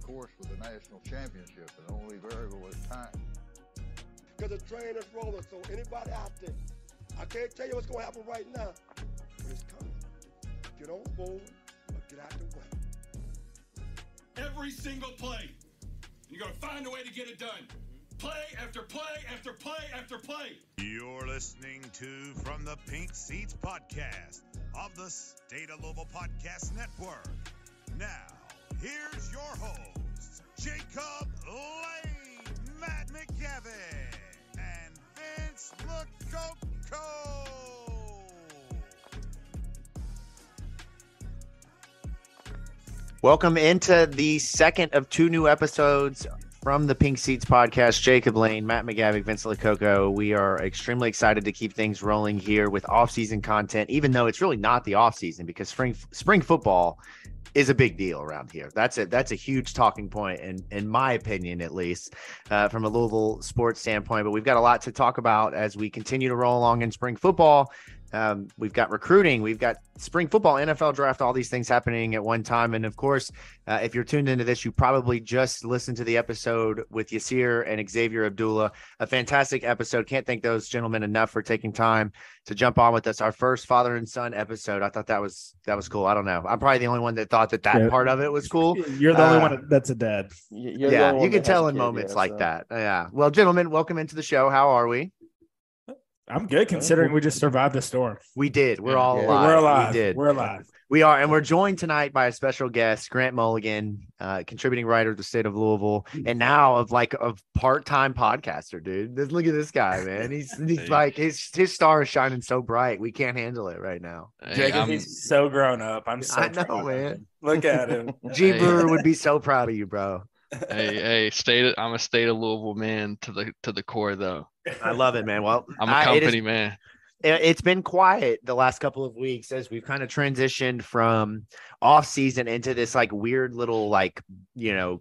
course for the national championship, and the only variable is time. Because the train is rolling, so anybody out there, I can't tell you what's going to happen right now, but it's coming. Get on board or get out the way. Every single play, you got to find a way to get it done. Play after play after play after play. You're listening to From the Pink Seats podcast of the State of Louisville Podcast Network. Now, here's your hosts, Jacob Lane, Matt McGavin, and Vince Lococo. Welcome into the second of two new episodes from the Pink Seats podcast. Jacob Lane, Matt McGavin, Vince Lococo. We are extremely excited to keep things rolling here with off-season content, even though it's really not the off-season because spring football is a big deal around here. That's a huge talking point, in my opinion, at least, from a Louisville sports standpoint. But we've got a lot to talk about as we continue to roll along in spring football. We've got recruiting, we've got spring football, NFL draft, all these things happening at one time. And of course, if you're tuned into this, you probably just listened to the episode with Yasir and Xavier Abdullah, a fantastic episode. Can't thank those gentlemen enough for taking time to jump on with us. Our first father and son episode. I thought that was cool. I don't know. I'm probably the only one that thought that part of it was cool. You're the only one that's a dad. Yeah, you can tell in moments like that. Yeah. Well, gentlemen, welcome into the show. How are we? I'm good considering we just survived the storm. We did. We're all alive. We're alive. We did. We're alive. We are. And we're joined tonight by a special guest, Grant Mulligan, contributing writer of the State of Louisville, and now of a part-time podcaster, dude. Look at this guy, man. He's like his star is shining so bright. We can't handle it right now. He's so grown up. I know, man. Look at him. G Brewer would be so proud of you, bro. Hey, I'm a State of Louisville man to the core, though. I love it, man. Well, I'm a company man. It's been quiet the last couple of weeks as we've kind of transitioned from off season into this like weird little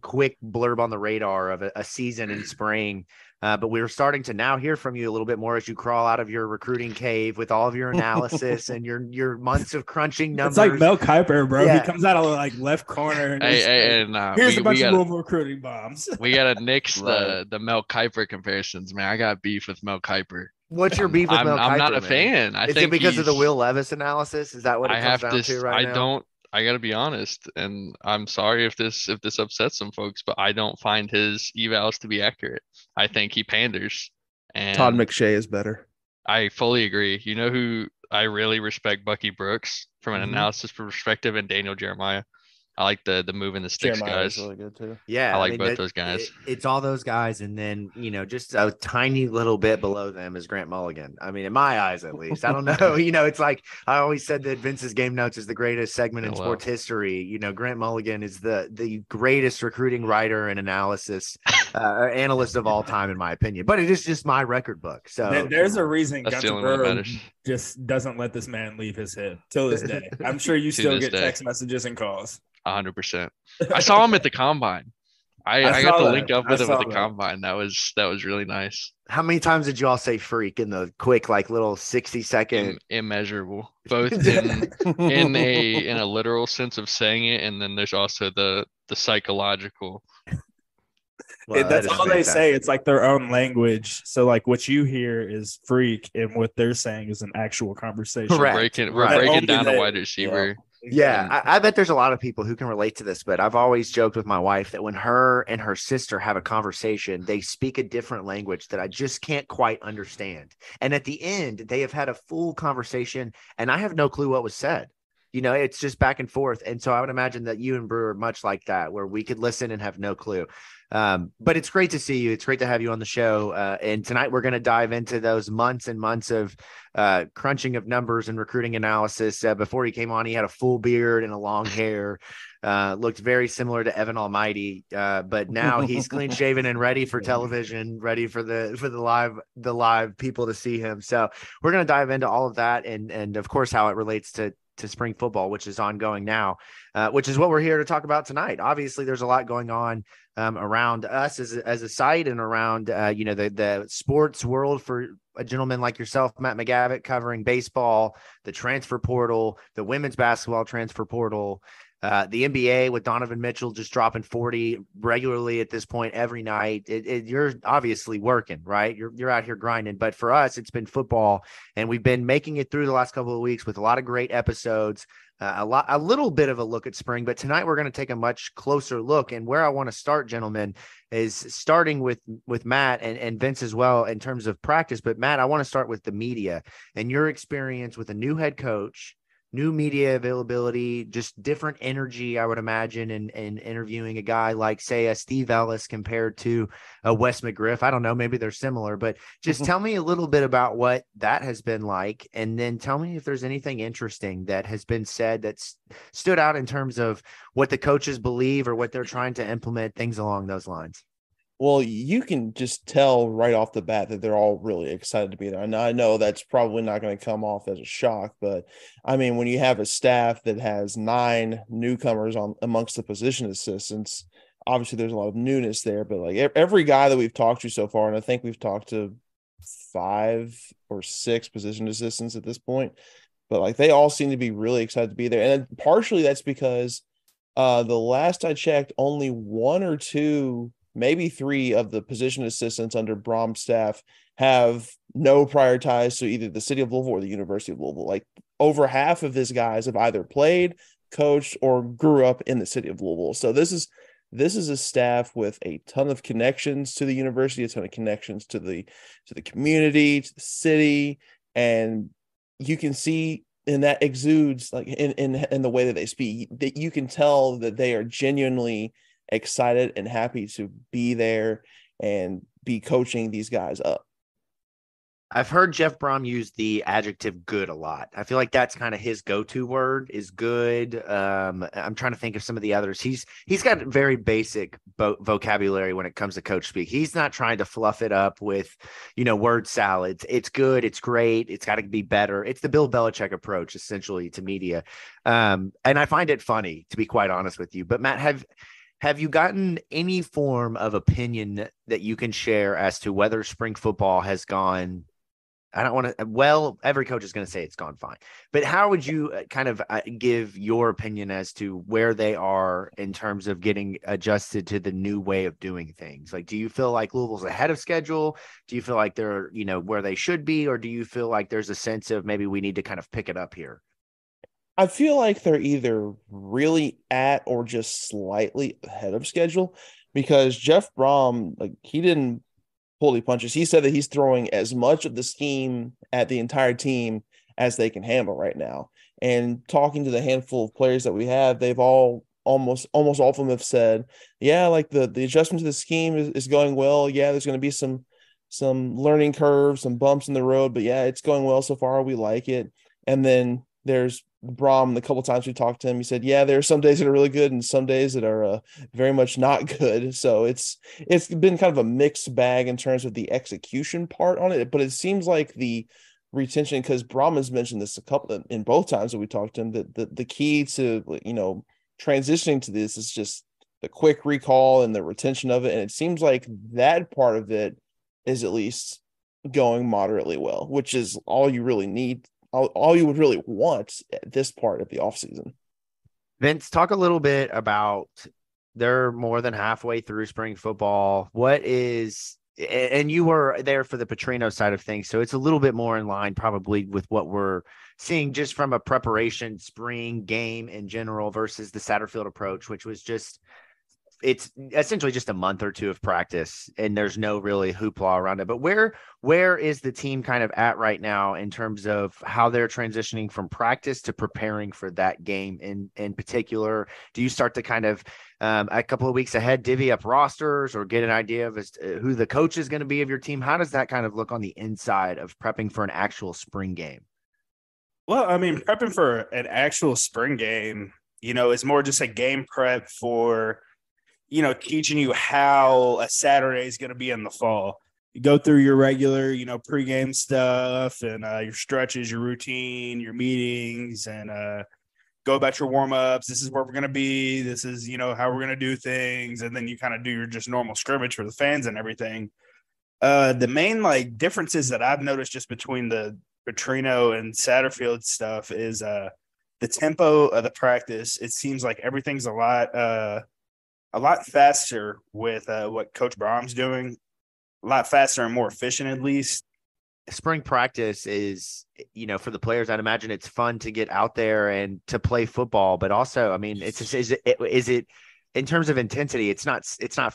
quick blurb on the radar of a season in spring. But we're starting to now hear from you a little bit more as you crawl out of your recruiting cave with all of your analysis and your months of crunching numbers. It's like Mel Kiper, bro. Yeah. He comes out of left corner. And here's a bunch of Louisville recruiting bombs. We gotta nix the Mel Kiper comparisons, man. I got beef with Mel Kiper. What's your beef with Mel Kiper? I'm not a fan. Is it because of the Will Levis analysis? Is that what it comes down to right now? I got to be honest, and I'm sorry if this upsets some folks, but I don't find his evals to be accurate. I think he panders. And Todd McShay is better. I fully agree. You know who I really respect? Bucky Brooks from an analysis perspective, and Daniel Jeremiah. I like the move in the sticks guys. Really good too. Yeah, I like both those guys. It's all those guys, and then just a tiny little bit below them is Grant Mulligan. I mean, in my eyes, at least. I don't know. It's like I always said that Vince's Game Notes is the greatest segment in sports history. Grant Mulligan is the greatest recruiting writer and analyst of all time, in my opinion. But it is just my record book. So there's a reason Gunter Burrow just doesn't let this man leave his head till this day. I'm sure you still get text messages and calls. 100%. I saw him at the combine. I got to link up with him at the combine. That was really nice. How many times did you all say freak in the quick little 60-second? Immeasurable, both in a literal sense of saying it, and then there's also the psychological. Well, that's all they say. It's like their own language. So what you hear is freak, and what they're saying is an actual conversation. Correct. We're breaking down a wide receiver. Yeah, I bet there's a lot of people who can relate to this, but I've always joked with my wife that when her and her sister have a conversation, they speak a different language that I just can't quite understand. And at the end, they have had a full conversation, and I have no clue what was said. It's just back and forth. And so I would imagine that you and Brew are much like that, where we could listen and have no clue. But it's great to see you. It's great to have you on the show. And tonight we're going to dive into those months and months of crunching of numbers and recruiting analysis. Before he came on, he had a full beard and a long hair. Looked very similar to Evan Almighty. But now he's clean shaven and ready for television, ready for the live people to see him. So we're going to dive into all of that and of course how it relates to spring football, which is ongoing now, which is what we're here to talk about tonight. Obviously, there's a lot going on around us as a site and around, the sports world for a gentleman like yourself, Matt McGavin, covering baseball, the transfer portal, the women's basketball transfer portal, The NBA with Donovan Mitchell just dropping 40 regularly at this point every night. You're obviously working, right? You're out here grinding. But for us, it's been football, and we've been making it through the last couple of weeks with a lot of great episodes, a little bit of a look at spring. But tonight we're going to take a much closer look. And where I want to start, gentlemen, is starting with Matt and Vince as well in terms of practice. But Matt, I want to start with the media and your experience with a new head coach, new media availability, just different energy, I would imagine, in interviewing a guy like, say, a Steve Ellis compared to a Wes McGriff. I don't know, maybe they're similar, but just tell me a little bit about what that has been like. And then tell me if there's anything interesting that has been said that's stood out in terms of what the coaches believe or what they're trying to implement, things along those lines. Well, you can just tell right off the bat that they're all really excited to be there. And I know that's probably not going to come off as a shock, but I mean, when you have a staff that has 9 newcomers on amongst the position assistants, obviously there's a lot of newness there, but like every guy that we've talked to so far, and I think we've talked to 5 or 6 position assistants at this point, but like they all seem to be really excited to be there. And partially that's because the last I checked, only 1 or 2, maybe 3 of the position assistants under Brom's staff have no prior ties to either the city of Louisville or the University of Louisville. Like over half of his guys have either played, coached, or grew up in the city of Louisville. So this is a staff with a ton of connections to the university, a ton of connections to the community, to the city, and you can see, and that exudes like in the way that they speak, that you can tell that they are genuinely excited and happy to be there and be coaching these guys up. I've heard Jeff Brom use the adjective good a lot. I feel like that's kind of his go-to word is good. I'm trying to think of some of the others. He's got very basic vocabulary when it comes to coach speak. He's not trying to fluff it up with, word salads. It's good. It's great. It's got to be better. It's the Bill Belichick approach essentially to media. And I find it funny, to be quite honest with you. But Matt, have you gotten any form of opinion that you can share as to whether spring football has gone? I don't want to. Well, every coach is going to say it's gone fine, but how would you kind of give your opinion as to where they are in terms of getting adjusted to the new way of doing things? Like, do you feel like Louisville's ahead of schedule? Do you feel like they're, where they should be? Or do you feel like there's a sense of maybe we need to kind of pick it up here? I feel like they're either really at or just slightly ahead of schedule, because Jeff Brom, like, he didn't pull any punches. He said that he's throwing as much of the scheme at the entire team as they can handle right now. And talking to the handful of players that we have, they've all almost all of them have said, yeah, like the adjustment to the scheme is going well. Yeah, there's going to be some learning curves, some bumps in the road, but yeah, it's going well so far. We like it. And then there's Brom, the couple times we talked to him, he said, yeah, there are some days that are really good and some days that are very much not good. So it's been kind of a mixed bag in terms of the execution part on it. But it seems like the retention, because Brom has mentioned this in both times that we talked to him, that the key to, transitioning to this is just the quick recall and the retention of it. And it seems like that part of it is at least going moderately well, which is all you really need. All you would really want at this part of the offseason. Vince, talk a little bit about, they're more than halfway through spring football. What is, and you were there for the Petrino side of things, so it's a little bit more in line probably with what we're seeing just from a preparation spring game in general versus the Satterfield approach, which was just, it's essentially just a month or 2 of practice and there's no really hoopla around it. But where is the team kind of at right now in terms of how they're transitioning from practice to preparing for that game in particular? Do you start to kind of a couple of weeks ahead divvy up rosters or get an idea of who the coach is going to be of your team? How does that kind of look on the inside of prepping for an actual spring game? Well, I mean, prepping for an actual spring game, is more just a game prep for teaching you how a Saturday is going to be in the fall. You go through your regular, pregame stuff and your stretches, your routine, your meetings, and go about your warm-ups. This is where we're going to be. This is, how we're going to do things. And then you kind of do your just normal scrimmage for the fans and everything. The main, differences that I've noticed just between the Petrino and Satterfield stuff is the tempo of the practice, it seems like everything's a lot faster with what Coach Brom's doing, a lot faster and more efficient, at least. Spring practice is, for the players, I'd imagine it's fun to get out there and to play football, but also, I mean, is it in terms of intensity, it's not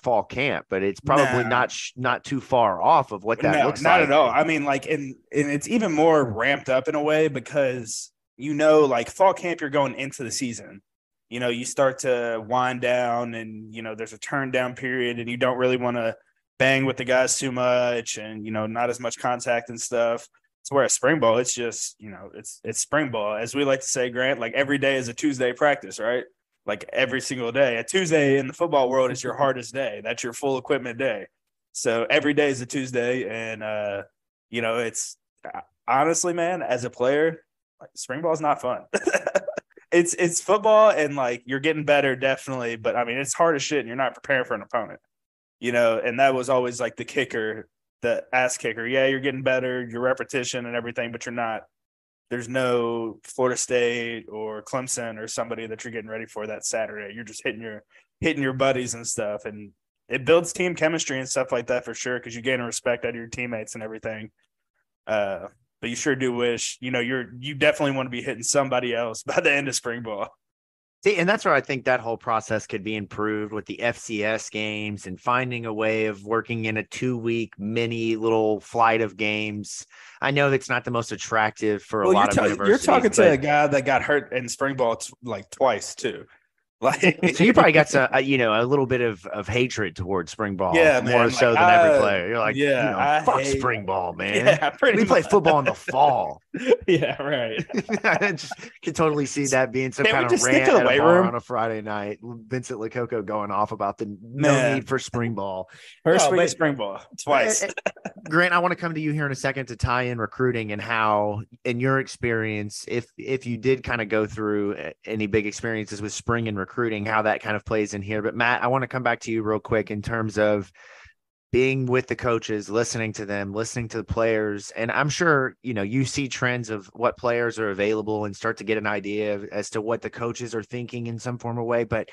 fall camp, but it's probably not too far off of what that looks like. Not at all. I mean, like, and it's even more ramped up in a way because, like fall camp, you're going into the season. You start to wind down and, there's a turn down period and you don't really want to bang with the guys too much and, not as much contact and stuff. It's where at spring ball, it's just, it's spring ball. As we like to say, Grant, like every day is a Tuesday practice, right? Like every single day. A Tuesday in the football world is your hardest day. That's your full equipment day. So every day is a Tuesday. And, it's honestly, man, as a player, like, spring ball is not fun. It's football and like you're getting better, definitely. But I mean, it's hard as shit and you're not preparing for an opponent, and that was always like the kicker, the ass kicker. Yeah, you're getting better, your repetition and everything, but you're not. There's no Florida State or Clemson or somebody that you're getting ready for that Saturday. You're just hitting your buddies and stuff. And it builds team chemistry and stuff like that for sure, because you gain respect out of your teammates and everything. But you sure do wish, you definitely want to be hitting somebody else by the end of spring ball. See, and that's where I think that whole process could be improved with the FCS games and finding a way of working in a 2-week mini little flight of games. I know that's not the most attractive for a lot of universities. You're talking to a guy that got hurt in spring ball like twice too. Like, so you probably got a little bit of hatred towards spring ball, more so than every player. You're like, fuck spring ball, man. Yeah, we play football in the fall. Yeah, right. I just can totally see that being some kind of rant at a bar on a Friday night. Vincent Lococo going off about the no need for spring ball. First week of spring ball twice. Grant, I want to come to you here in a second to tie in recruiting and how, in your experience, if you did kind of go through any big experiences with spring and recruiting, how that kind of plays in here. But Matt, I want to come back to you real quick in terms of being with the coaches, listening to them, listening to the players. And I'm sure, you see trends of what players are available and start to get an idea as to what the coaches are thinking in some form of way. But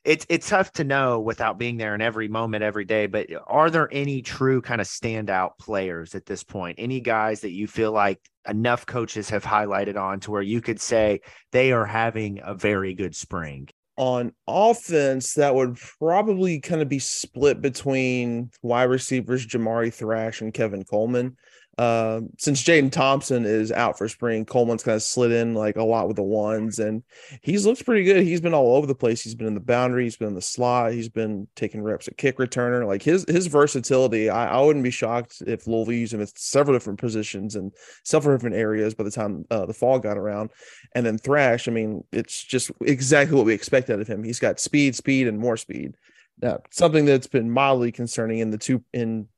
it's tough to know without being there in every moment, every day. But are there any true kind of standout players at this point? Any guys that you feel like enough coaches have highlighted on to where you could say they are having a very good spring? On offense, that would probably kind of be split between wide receivers Jamari Thrash and Kevin Coleman. Since Jaden Thompson is out for spring, Coleman's kind of slid in like a lot with the ones, and he's looked pretty good. He's been all over the place. He's been in the boundary, he's been in the slot, he's been taking reps at kick returner. Like his versatility, I wouldn't be shocked if Louisville used him at several different positions and several different areas by the time the fall got around. And then Thrash, I mean, it's just exactly what we expect out of him. He's got speed, and more speed. Now, something that's been mildly concerning in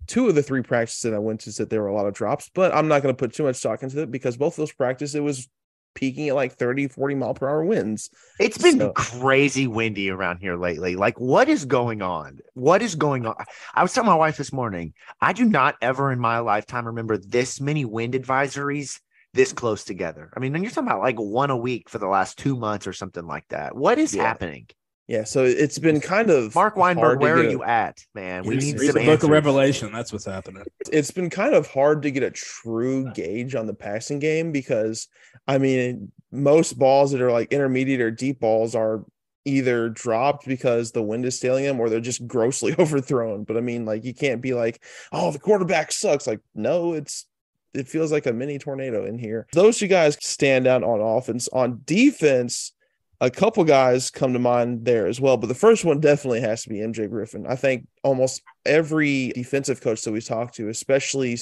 two of the 3 practices that I went to is that there were a lot of drops, but I'm not going to put too much stock into it because both of those practices, it was peaking at like 30, 40 mile per hour winds. It's been crazy windy around here lately. Like, what is going on? I was telling my wife this morning, I do not ever in my lifetime remember this many wind advisories this close together. I mean, you're talking about like one a week for the last 2 months or something like that. What is happening? Yeah, so it's been kind of Mark Weinberg, where are you at, man? We need some answers. Book of Revelation. That's what's happening. It's been kind of hard to get a true gauge on the passing game because, I mean, most balls that are like intermediate or deep balls are either dropped because the wind is stealing them or they're just grossly overthrown. But I mean, like, you can't be like, oh, the quarterback sucks. Like, no, it feels like a mini tornado in here. Those 2 guys stand out on offense. On defense, a couple guys come to mind there as well, but the first one definitely has to be MJ Griffin. I think almost every defensive coach that we talked to, especially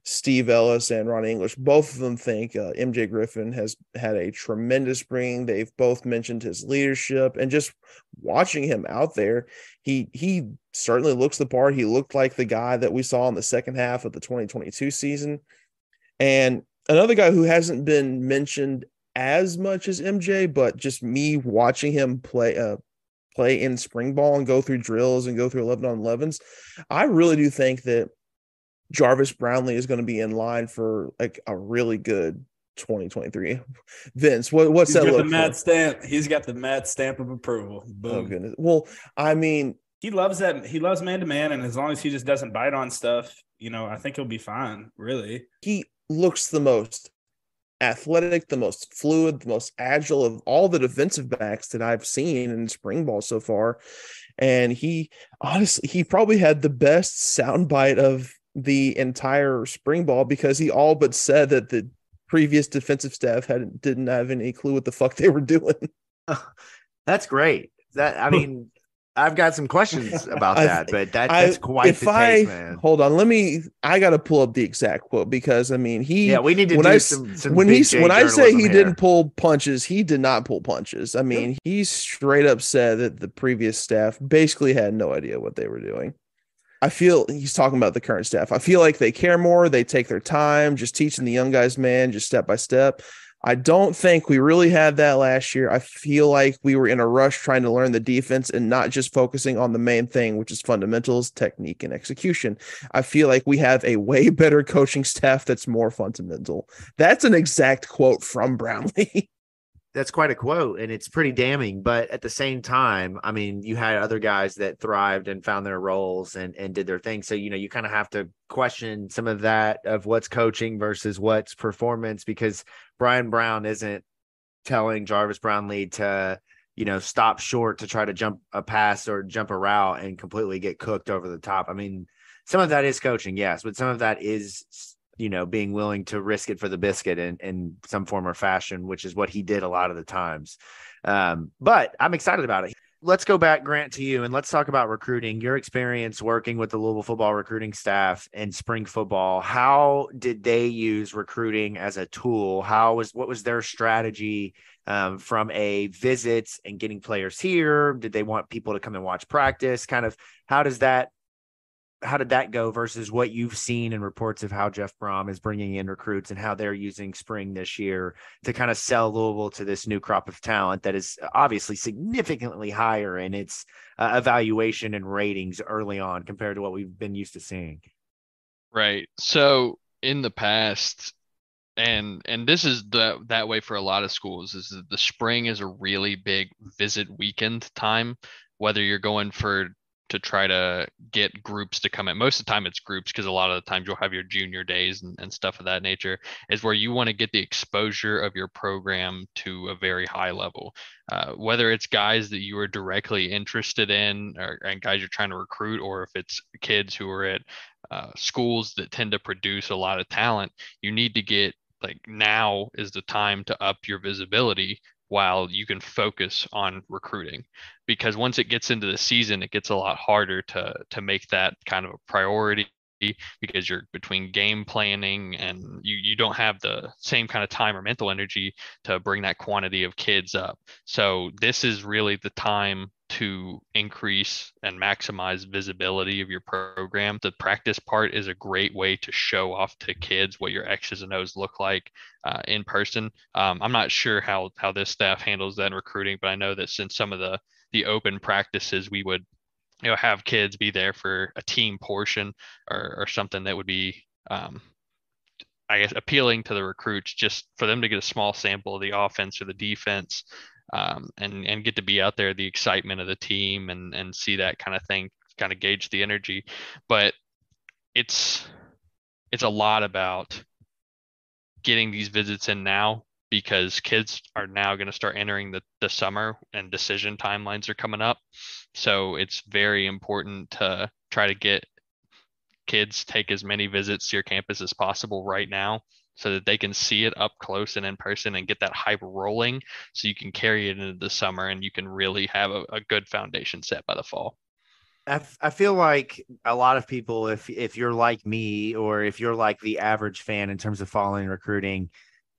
Steve Ellis and Ron English, both of them think MJ Griffin has had a tremendous spring. They've both mentioned his leadership, and just watching him out there, he certainly looks the part. He looked like the guy that we saw in the second half of the 2022 season. And another guy who hasn't been mentioned as much as MJ, but just me watching him play in spring ball and go through drills and go through 11-on-11s, I really do think that Jarvis Brownlee is going to be in line for like a really good 2023. Vince, what's He's that got look the Matt for? stamp. He's got the Matt stamp of approval. Oh Boom. goodness. Well, I mean, He loves that. He loves man to man, and as long as he just doesn't bite on stuff, I think he'll be fine. Really. he looks the most athletic, the most fluid, the most agile of all the defensive backs that I've seen in spring ball so far. And he probably had the best soundbite of the entire spring ball, because he all but said that the previous defensive staff didn't have any clue what the fuck they were doing. That's great. I've got some questions about that, but that's quite the take, man. Hold on, I got to pull up the exact quote, because I mean, we need to do some when I say he here. didn't pull punches, he did not pull punches. I mean, he straight up said that the previous staff basically had no idea what they were doing. I feel he's talking about the current staff. I feel like they care more. They take their time, just teaching the young guys, man, just step by step. I don't think we really had that last year. I feel like we were in a rush trying to learn the defense and not just focusing on the main thing, which is fundamentals, technique, and execution. I feel like we have a way better coaching staff that's more fundamental. That's an exact quote from Brownlee. That's quite a quote, and it's pretty damning. But at the same time, I mean, you had other guys that thrived and found their roles and did their thing. So, you kind of have to question some of that, of what's coaching versus what's performance, because Brian Brown isn't telling Jarvis Brownlee to, stop short to try to jump a pass or jump a route and completely get cooked over the top. I mean, some of that is coaching, yes, but some of that is being willing to risk it for the biscuit in some form or fashion, which is what he did a lot of the times. But I'm excited about it. Let's go back, Grant, to you, and let's talk about recruiting. Your experience working with the Louisville football recruiting staff in spring football. How did they use recruiting as a tool? What was their strategy from a visits and getting players here? Did they want people to come and watch practice? Kind of how did that go versus what you've seen in reports of how Jeff Brom is bringing in recruits and how they're using spring this year to kind of sell Louisville to this new crop of talent that is obviously significantly higher in its evaluation and ratings early on compared to what we've been used to seeing? Right. So in the past, and this is that way for a lot of schools, is that the spring is a really big visit weekend time, whether you're going to try to get groups to come in. Most of the time it's groups, because a lot of the times you'll have your junior days and stuff of that nature, is where you want to get the exposure of your program to a very high level. Whether it's guys that you are directly interested in and guys you're trying to recruit, or if it's kids who are at schools that tend to produce a lot of talent, you need to get, now is the time to up your visibility while you can focus on recruiting, because once it gets into the season, it gets a lot harder to make that kind of a priority, because you're between game planning and you don't have the same kind of time or mental energy to bring that quantity of kids up. So this is really the time to increase and maximize visibility of your program. The practice part is a great way to show off to kids what your X's and O's look like in person. I'm not sure how this staff handles that in recruiting, but I know that since some of the open practices, we would have kids be there for a team portion or something that would be I guess appealing to the recruits, just for them to get a small sample of the offense or the defense, and get to be out there, the excitement of the team, and see that kind of thing, kind of gauge the energy. But it's a lot about getting these visits in now, because kids are now going to start entering the summer and decision timelines are coming up. So it's very important to try to get kids take as many visits to your campus as possible right now, so that they can see it up close and in person and get that hype rolling, so you can carry it into the summer and you can really have a good foundation set by the fall. I feel like a lot of people, if you're like me, or if you're like the average fan in terms of following recruiting,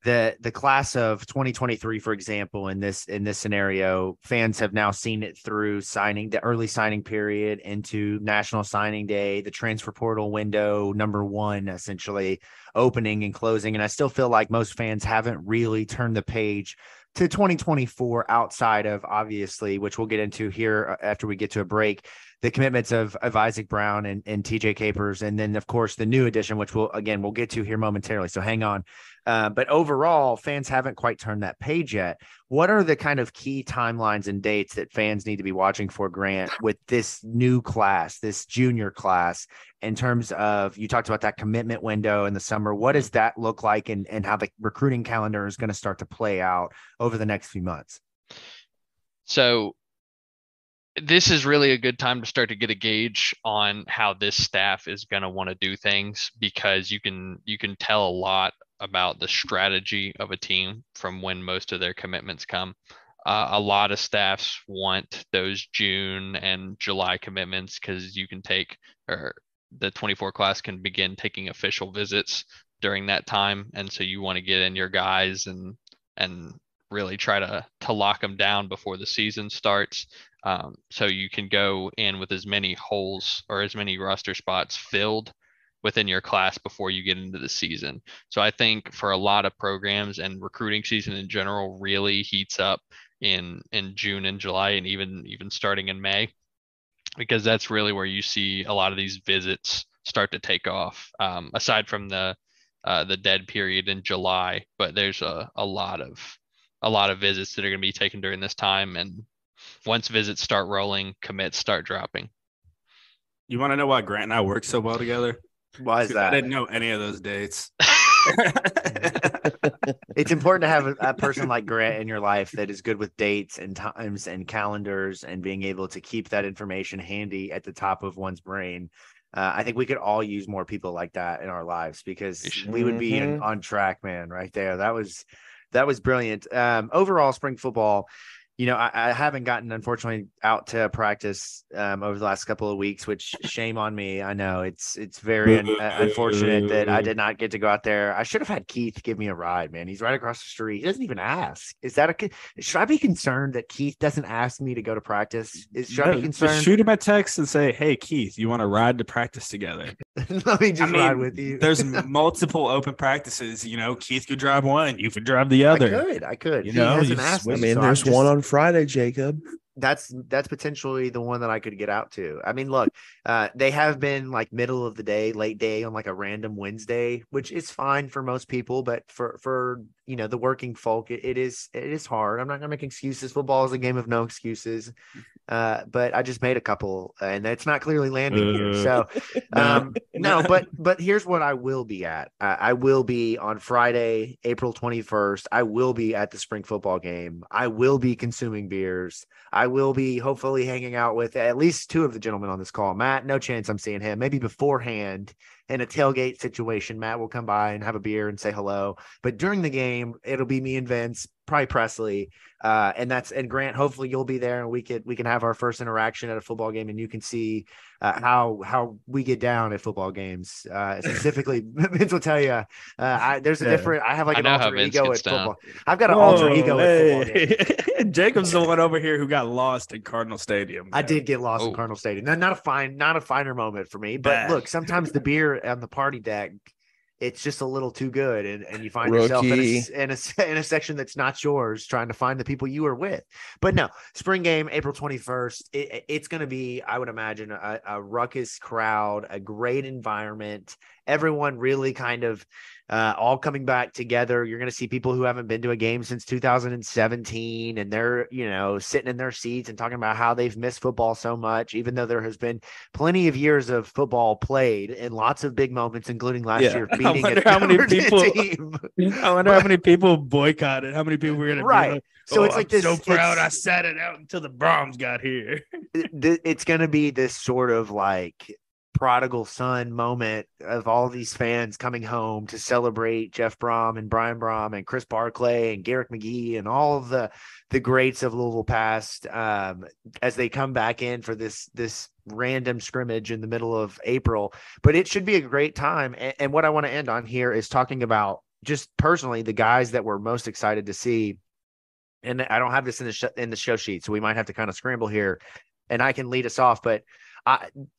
the class of 2023, for example, in this scenario, fans have now seen it through the early signing period into National Signing Day, the transfer portal window, number one, essentially opening and closing. And I still feel like most fans haven't really turned the page to 2024 outside of, obviously, which we'll get into here after we get to a break, the commitments of Isaac Brown and TJ Capers, and then of course the new addition, which we'll get to here momentarily. So hang on. But overall, fans haven't quite turned that page yet. What are the kind of key timelines and dates that fans need to be watching for, Grant, with this new class, this junior class, in terms of, you talked about that commitment window in the summer. What does that look like, and how the recruiting calendar is going to start to play out over the next few months? So this is really a good time to start to get a gauge on how this staff is going to want to do things, because you can tell a lot about the strategy of a team from when most of their commitments come. A lot of staffs want those June and July commitments because you can take, or the 24 class can begin taking official visits during that time. And so you want to get in your guys and really try to lock them down before the season starts. So you can go in with as many holes or as many roster spots filled within your class before you get into the season. So I think for a lot of programs, and recruiting season in general really heats up in June and July, and even starting in May, because that's really where you see a lot of these visits start to take off, aside from the dead period in July. But there's a lot of visits that are going to be taken during this time, and once visits start rolling, commits start dropping. You want to know why Grant and I work so well together? Why is that? I didn't know any of those dates. It's important to have a person like Grant in your life that is good with dates and times and calendars, and being able to keep that information handy at the top of one's brain. I think we could all use more people like that in our lives, because we would be on track, man, right there. That was brilliant. Overall, spring football, I haven't gotten, unfortunately, out to practice over the last couple of weeks, which shame on me. I know it's very unfortunate that I did not get to go out there. I should have had Keith give me a ride, man. He's right across the street. He doesn't even ask. Should I be concerned that Keith doesn't ask me to go to practice? Should I be concerned? Just shoot him a text and say, "Hey, Keith, you want to ride to practice together?" Let me just ride with you. There's multiple open practices. Keith could drive one, you could drive the other. I could. He hasn't asked me. There's one on Friday, Jacob. That's potentially the one that I could get out to. I mean, look, they have been like middle of the day, late day on like a random Wednesday, which is fine for most people, but for the working folk, it is hard. I'm not gonna make excuses. Football is a game of no excuses. But I just made a couple, and it's not clearly landing here. So no, but here's what I will be at. I will be on Friday, April 21st. I will be at the spring football game. I will be consuming beers. I will be hopefully hanging out with at least two of the gentlemen on this call. Matt, no chance I'm seeing him. Maybe beforehand in a tailgate situation, Matt will come by and have a beer and say hello. But during the game, it'll be me and Vince, probably Presley, and Grant. Hopefully, you'll be there, and we can have our first interaction at a football game, and you can see how we get down at football games. Specifically, Vince will tell you. There's a different. I have like an alter ego at football. I've got an alter ego at football games. Jacob's the one over here who got lost in Cardinal Stadium. I did get lost in Cardinal Stadium. Not a finer moment for me, but look, sometimes the beer on the party deck, it's just a little too good, and you find yourself in a section that's not yours, trying to find the people you are with. But no, spring game, April 21st. It's going to be, I would imagine, a ruckus crowd, a great environment. Everyone really kind of all coming back together. You're going to see people who haven't been to a game since 2017, and they're, sitting in their seats and talking about how they've missed football so much, even though there has been plenty of years of football played and lots of big moments, including last year beating a team. I wonder how many people boycotted, how many people were going to be like, so it's like I'm this. So proud I sat it out until the Browns got here. It's going to be this sort of like prodigal son moment of all these fans coming home to celebrate Jeff Brom and Brian Brom and Chris Barclay and Garrick McGee and all of the greats of Louisville past, as they come back in for this random scrimmage in the middle of April. But it should be a great time. And what I want to end on here is talking about just personally the guys that we're most excited to see. And I don't have this in the show sheet, so we might have to kind of scramble here, and I can lead us off. But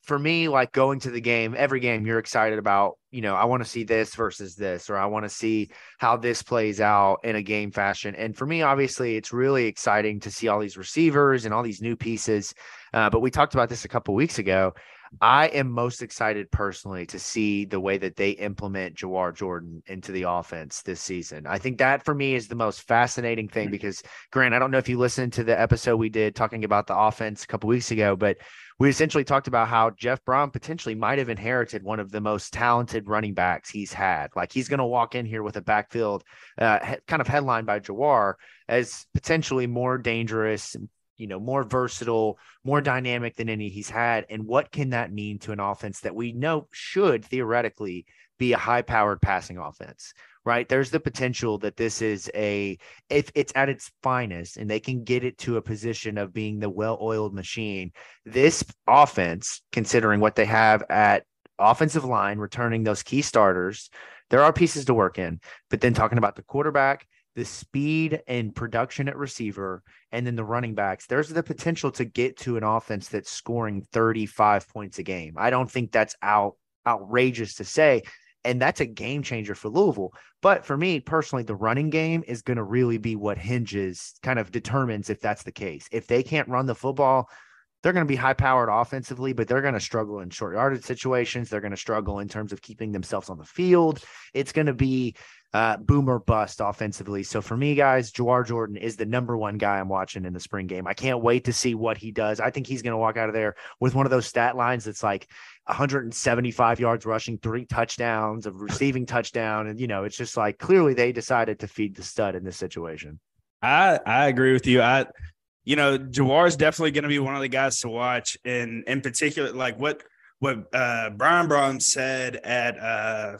For me, like going to the game, every game you're excited about, I want to see this versus this, or I want to see how this plays out in a game fashion. And for me, obviously, it's really exciting to see all these receivers and all these new pieces. But we talked about this a couple weeks ago. I am most excited personally to see the way that they implement Jawar Jordan into the offense this season. I think that for me is the most fascinating thing because, Grant, I don't know if you listened to the episode we did talking about the offense a couple weeks ago, but we essentially talked about how Jeff Brom potentially might have inherited one of the most talented running backs he's had. Like he's going to walk in here with a backfield kind of headlined by Jawar as potentially more dangerous, more versatile, more dynamic than any he's had. And what can that mean to an offense that we know should theoretically be a high-powered passing offense, right? There's the potential that this is if it's at its finest and they can get it to a position of being the well-oiled machine, this offense, considering what they have at offensive line, returning those key starters, there are pieces to work in. But then talking about the quarterback, the speed and production at receiver, and then the running backs, there's the potential to get to an offense that's scoring 35 points a game. I don't think that's outrageous to say, and that's a game changer for Louisville. But for me personally, the running game is going to really be what kind of determines if that's the case. If they can't run the football, they're going to be high-powered offensively, but they're going to struggle in short yardage situations. They're going to struggle in terms of keeping themselves on the field. It's going to be boom or bust offensively. So for me, guys, Jawar Jordan is the number one guy I'm watching in the spring game. I can't wait to see what he does. I think he's going to walk out of there with one of those stat lines that's like 175 yards rushing, 3 touchdowns, a receiving touchdown. And, it's just like clearly they decided to feed the stud in this situation. I agree with you. Jawar is definitely going to be one of the guys to watch. And in particular, like what Brian Braun said at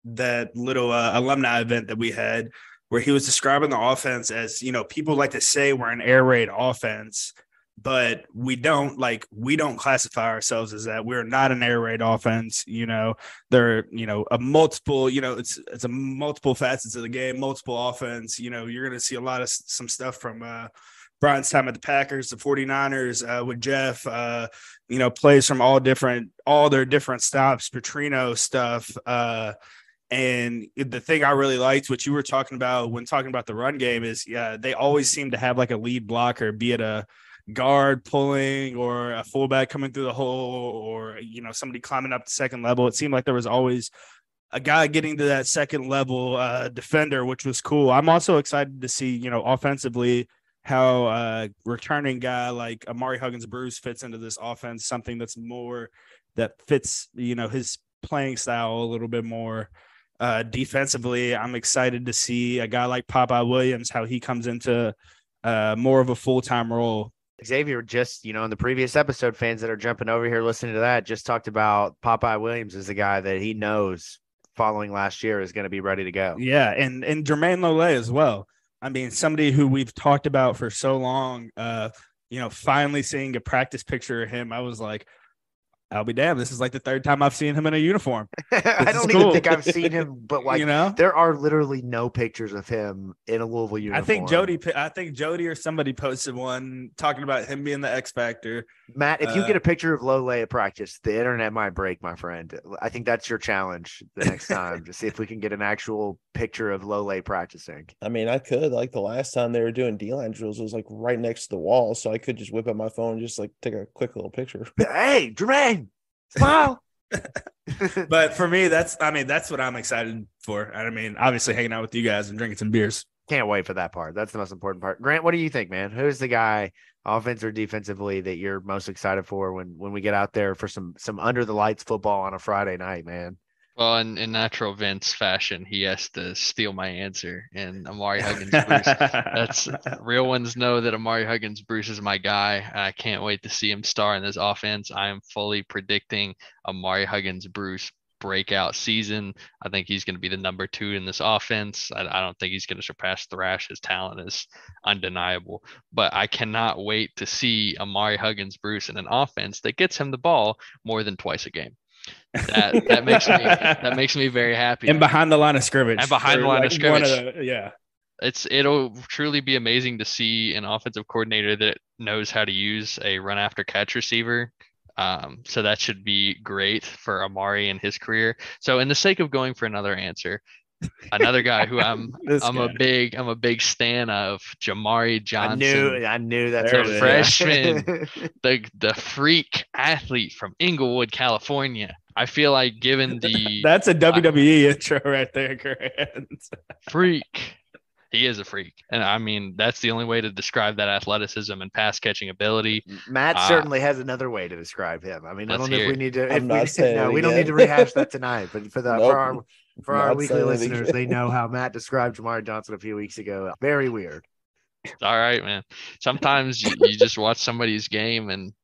that little alumni event that we had, where he was describing the offense as, people like to say we're an air raid offense, but we don't classify ourselves as that. We're not an air raid offense. They're, a multiple, it's a multiple facets of the game, multiple offense. You're going to see some stuff from Brian's time at the Packers, the 49ers with Jeff, plays from all their different stops, Petrino stuff. And the thing I really liked, what you were talking about when talking about the run game, is they always seem to have like a lead blocker, be it a guard pulling or a fullback coming through the hole or, somebody climbing up the second level. It seemed like there was always a guy getting to that second level defender, which was cool. I'm also excited to see, offensively, how a returning guy like Amari Huggins-Bruce fits into this offense, something that's more that fits, his playing style a little bit more. Defensively, I'm excited to see a guy like Popeye Williams, how he comes into more of a full-time role. Xavier just, in the previous episode, fans that are jumping over here listening to that just talked about Popeye Williams as a guy that he knows following last year is going to be ready to go. Yeah, and Jermaine Lole as well. I mean, somebody who we've talked about for so long, finally seeing a practice picture of him, I was like, I'll be damned. This is like the third time I've seen him in a uniform. I don't even think I've seen him, but there are literally no pictures of him in a Louisville uniform. I think Jody or somebody posted one talking about him being the X Factor. Matt, if you get a picture of Lole at practice, the internet might break, my friend. I think that's your challenge the next time to see if we can get an actual picture of Lole practicing. I mean, I could, like the last time they were doing D-line drills, it was like right next to the wall. So I could just whip out my phone and just like take a quick little picture. Hey, Jermaine, smile. But for me, that's what I'm excited for. I mean, obviously hanging out with you guys and drinking some beers. Can't wait for that part. That's the most important part. Grant, what do you think, man? Who's the guy, offense or defensively, that you're most excited for when we get out there for some under the lights football on a Friday night, man? Well, in natural Vince fashion, he has to steal my answer. And Amari Huggins-Bruce, that's real ones know that Amari Huggins-Bruce is my guy. I can't wait to see him star in this offense. I am fully predicting Amari Huggins-Bruce breakout season. I think he's going to be the number 2 in this offense. I don't think he's going to surpass Thrash. His talent is undeniable. But I cannot wait to see Amari Huggins-Bruce in an offense that gets him the ball more than twice a game. That makes me very happy. And behind the line of scrimmage. It'll truly be amazing to see an offensive coordinator that knows how to use a run after catch receiver So that should be great for Amari and his career. So in the sake of going for another answer, another guy who I'm a big stan of, Jamari Johnson. I knew that's the what it is. freshman, the freak athlete from Inglewood, California. I feel like given the that's a WWE intro right there, Grant. Freak. He is a freak. And I mean, that's the only way to describe that athleticism and pass catching ability. Matt certainly has another way to describe him. I mean, I don't know if we need to, we don't need to rehash that tonight, but for our weekly listeners, they know how Matt described Jamari Johnson a few weeks ago. Very weird. It's all right, man. Sometimes you just watch somebody's game and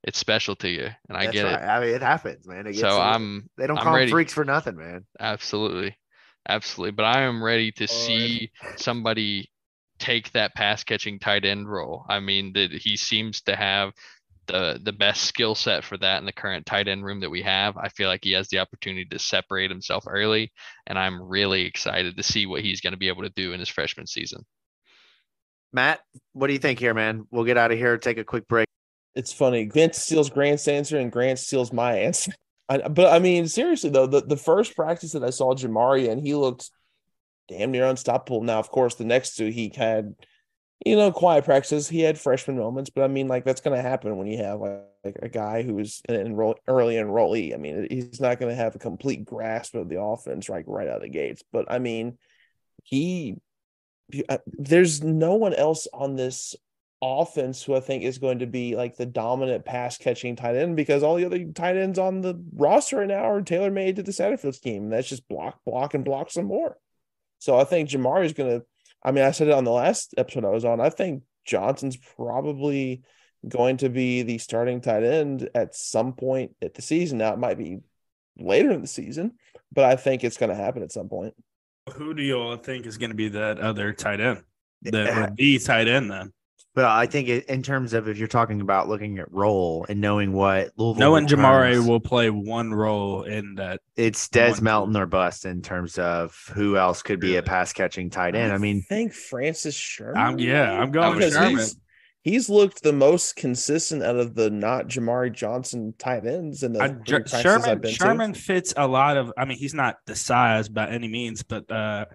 it's special to you. And I get it. I mean, it happens, man. They don't call them freaks for nothing, man. Absolutely. But I am ready to see somebody take that pass catching tight end role. I mean, that he seems to have the best skill set for that in the current tight end room that we have. I feel like he has the opportunity to separate himself early, and I'm really excited to see what he's going to be able to do in his freshman season. Matt, what do you think here, man? We'll get out of here, take a quick break. It's funny. Vince steals Grant's answer and Grant steals my answer. But I mean, seriously though, the first practice that I saw Jamari and he looked damn near unstoppable. Now, of course, the next two he had, quiet practices. He had freshman moments, but I mean, like that's going to happen when you have like a guy who is an early enrollee. I mean, he's not going to have a complete grasp of the offense right out of the gates. But I mean, there's no one else on this offense who I think is going to be like the dominant pass catching tight end, because all the other tight ends on the roster right now are tailor made to the Satterfield scheme. And that's just block and block some more. So I think Jamari is going to, I mean, I said it on the last episode I was on, I think Johnson's probably going to be the starting tight end at some point at the season. Now it might be later in the season, but I think it's going to happen at some point. Who do you all think is going to be that other tight end? The tight end then? But I think in terms of if you're talking about looking at role and knowing what Louisville, knowing Jamari will play one role in that, it's Des Melton or bust in terms of who else could be a pass catching tight end. I mean, I think Francis Sherman. I'm going with Sherman. He's looked the most consistent out of the not Jamari Johnson tight ends. And Sherman fits a lot of. I mean, he's not the size by any means, but a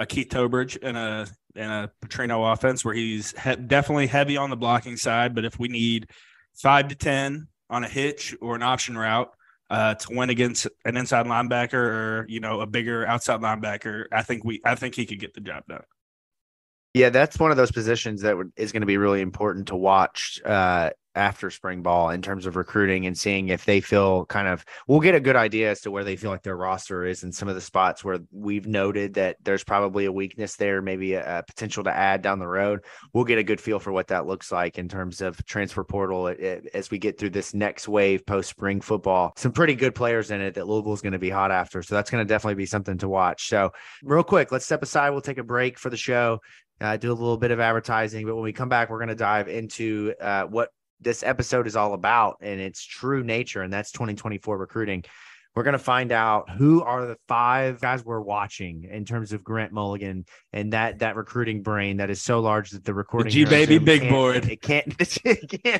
Keith Tobridge and a Petrino offense where he's definitely heavy on the blocking side. But if we need 5 to 10 on a hitch or an option route to win against an inside linebacker or a bigger outside linebacker, I think he could get the job done. Yeah, that's one of those positions that is going to be really important to watch after spring ball in terms of recruiting and seeing if they feel we'll get a good idea as to where they feel like their roster is in some of the spots where we've noted that there's probably a weakness there, maybe a potential to add down the road. We'll get a good feel for what that looks like in terms of transfer portal as we get through this next wave post spring football. Some pretty good players in it that Louisville is going to be hot after. So that's going to definitely be something to watch. So real quick, let's step aside. We'll take a break for the show. Do a little bit of advertising, but when we come back, we're going to dive into what this episode is all about and its true nature, and that's 2024 recruiting. We're going to find out who are the 5 guys we're watching in terms of Grant Mulligan and that recruiting brain that is so large that the recording big board it can't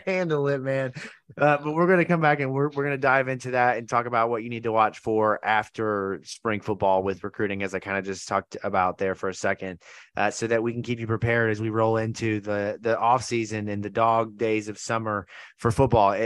handle it, man. But we're going to come back and we're going to dive into that and talk about what you need to watch for after spring football with recruiting, as I kind of just talked about there for a second, so that we can keep you prepared as we roll into the off season and the dog days of summer for football.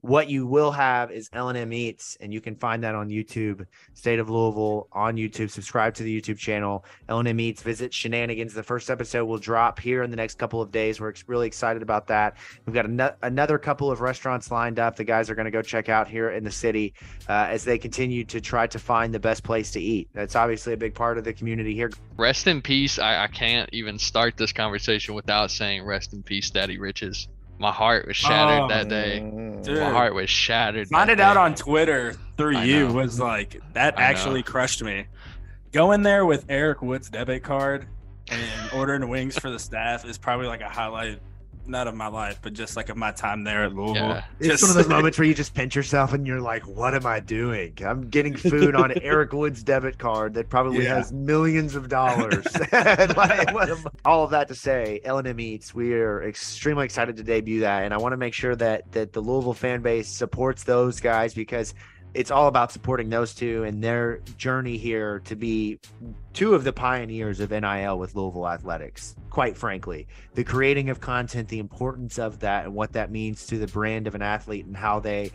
What you will have is L&M Eats, and you can find that on YouTube, State of Louisville on YouTube. Subscribe to the YouTube channel, L&M Eats. Visit Shenanigans. The first episode will drop here in the next couple of days. We're really excited about that. We've got another couple of restaurants lined up. The guys are going to go check out here in the city as they continue to try to find the best place to eat. That's obviously a big part of the community here. Rest in peace. I can't even start this conversation without saying rest in peace, Daddy Riches. My heart was shattered that day. Dude, my heart was shattered. Find it out on Twitter through you was like, that actually crushed me. Going there with Eric Wood's debit card and ordering wings for the staff is probably like a highlight not of my life, but just like of my time there at Louisville. Yeah. It's one of those moments where you just pinch yourself and you're like, what am I doing? I'm getting food on Eric Wood's debit card that probably has millions of dollars. All of that to say, L&M Eats, we are extremely excited to debut that. And I want to make sure that the Louisville fan base supports those guys, because it's all about supporting those two and their journey here to be two of the pioneers of NIL with Louisville athletics. Quite frankly, the creating of content, the importance of that and what that means to the brand of an athlete and how they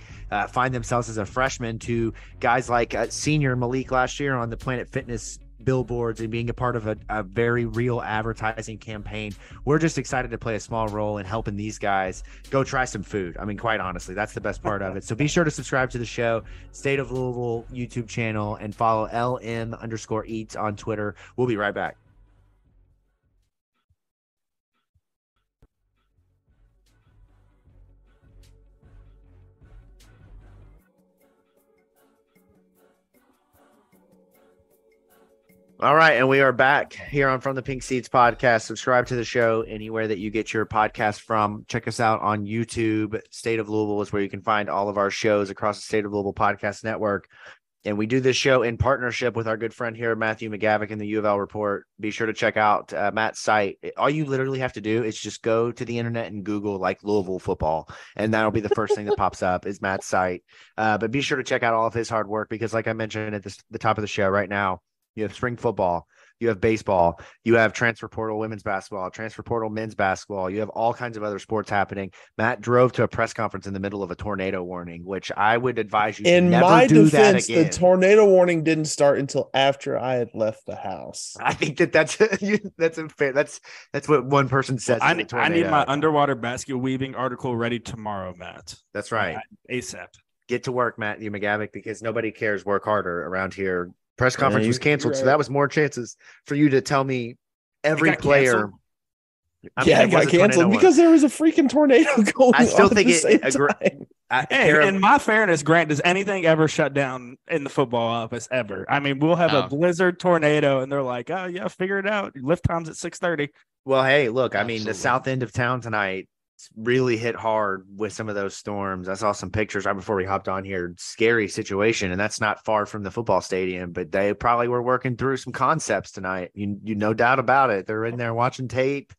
find themselves as a freshman, to guys like senior Malik last year on the Planet Fitness billboards and being a part of a very real advertising campaign. We're just excited to play a small role in helping these guys go try some food. I mean, quite honestly, that's the best part of it. So be sure to subscribe to the show, State of Louisville YouTube channel, and follow LM_Eats on Twitter. We'll be right back. All right, and we are back here on From the Pink Seats podcast. Subscribe to the show anywhere that you get your podcast from. Check us out on YouTube. State of Louisville is where you can find all of our shows across the State of Louisville Podcast Network. And we do this show in partnership with our good friend here, Matthew McGavick in the U of L Report. Be sure to check out Matt's site. All you literally have to do is just go to the internet and Google like Louisville football, and that'll be the first thing that pops up is Matt's site. But be sure to check out all of his hard work, because like I mentioned at the top of the show right now, you have spring football, you have baseball, you have transfer portal women's basketball, transfer portal men's basketball. You have all kinds of other sports happening. Matt drove to a press conference in the middle of a tornado warning, which I would advise you to never do that again. The tornado warning didn't start until after I had left the house. I think that's unfair. That's what one person says. I need my underwater basket weaving article ready tomorrow, Matt. That's right. ASAP. Get to work, Matthew McGavick, because nobody cares. Work harder around here. Press conference was canceled, so that was more chances for you to tell me every player. It got canceled because there was a freaking tornado going on. I still think in my fairness, Grant, does anything ever shut down in the football office ever? I mean, we'll have a blizzard, tornado, and they're like, "Oh yeah, figure it out. Lift time's at 6:30." Well, hey, look, I mean, the south end of town tonight really hit hard with some of those storms. I saw some pictures right before we hopped on here. Scary situation, and that's not far from the football stadium, but they probably were working through some concepts tonight. You no doubt about it. They're in there watching tape.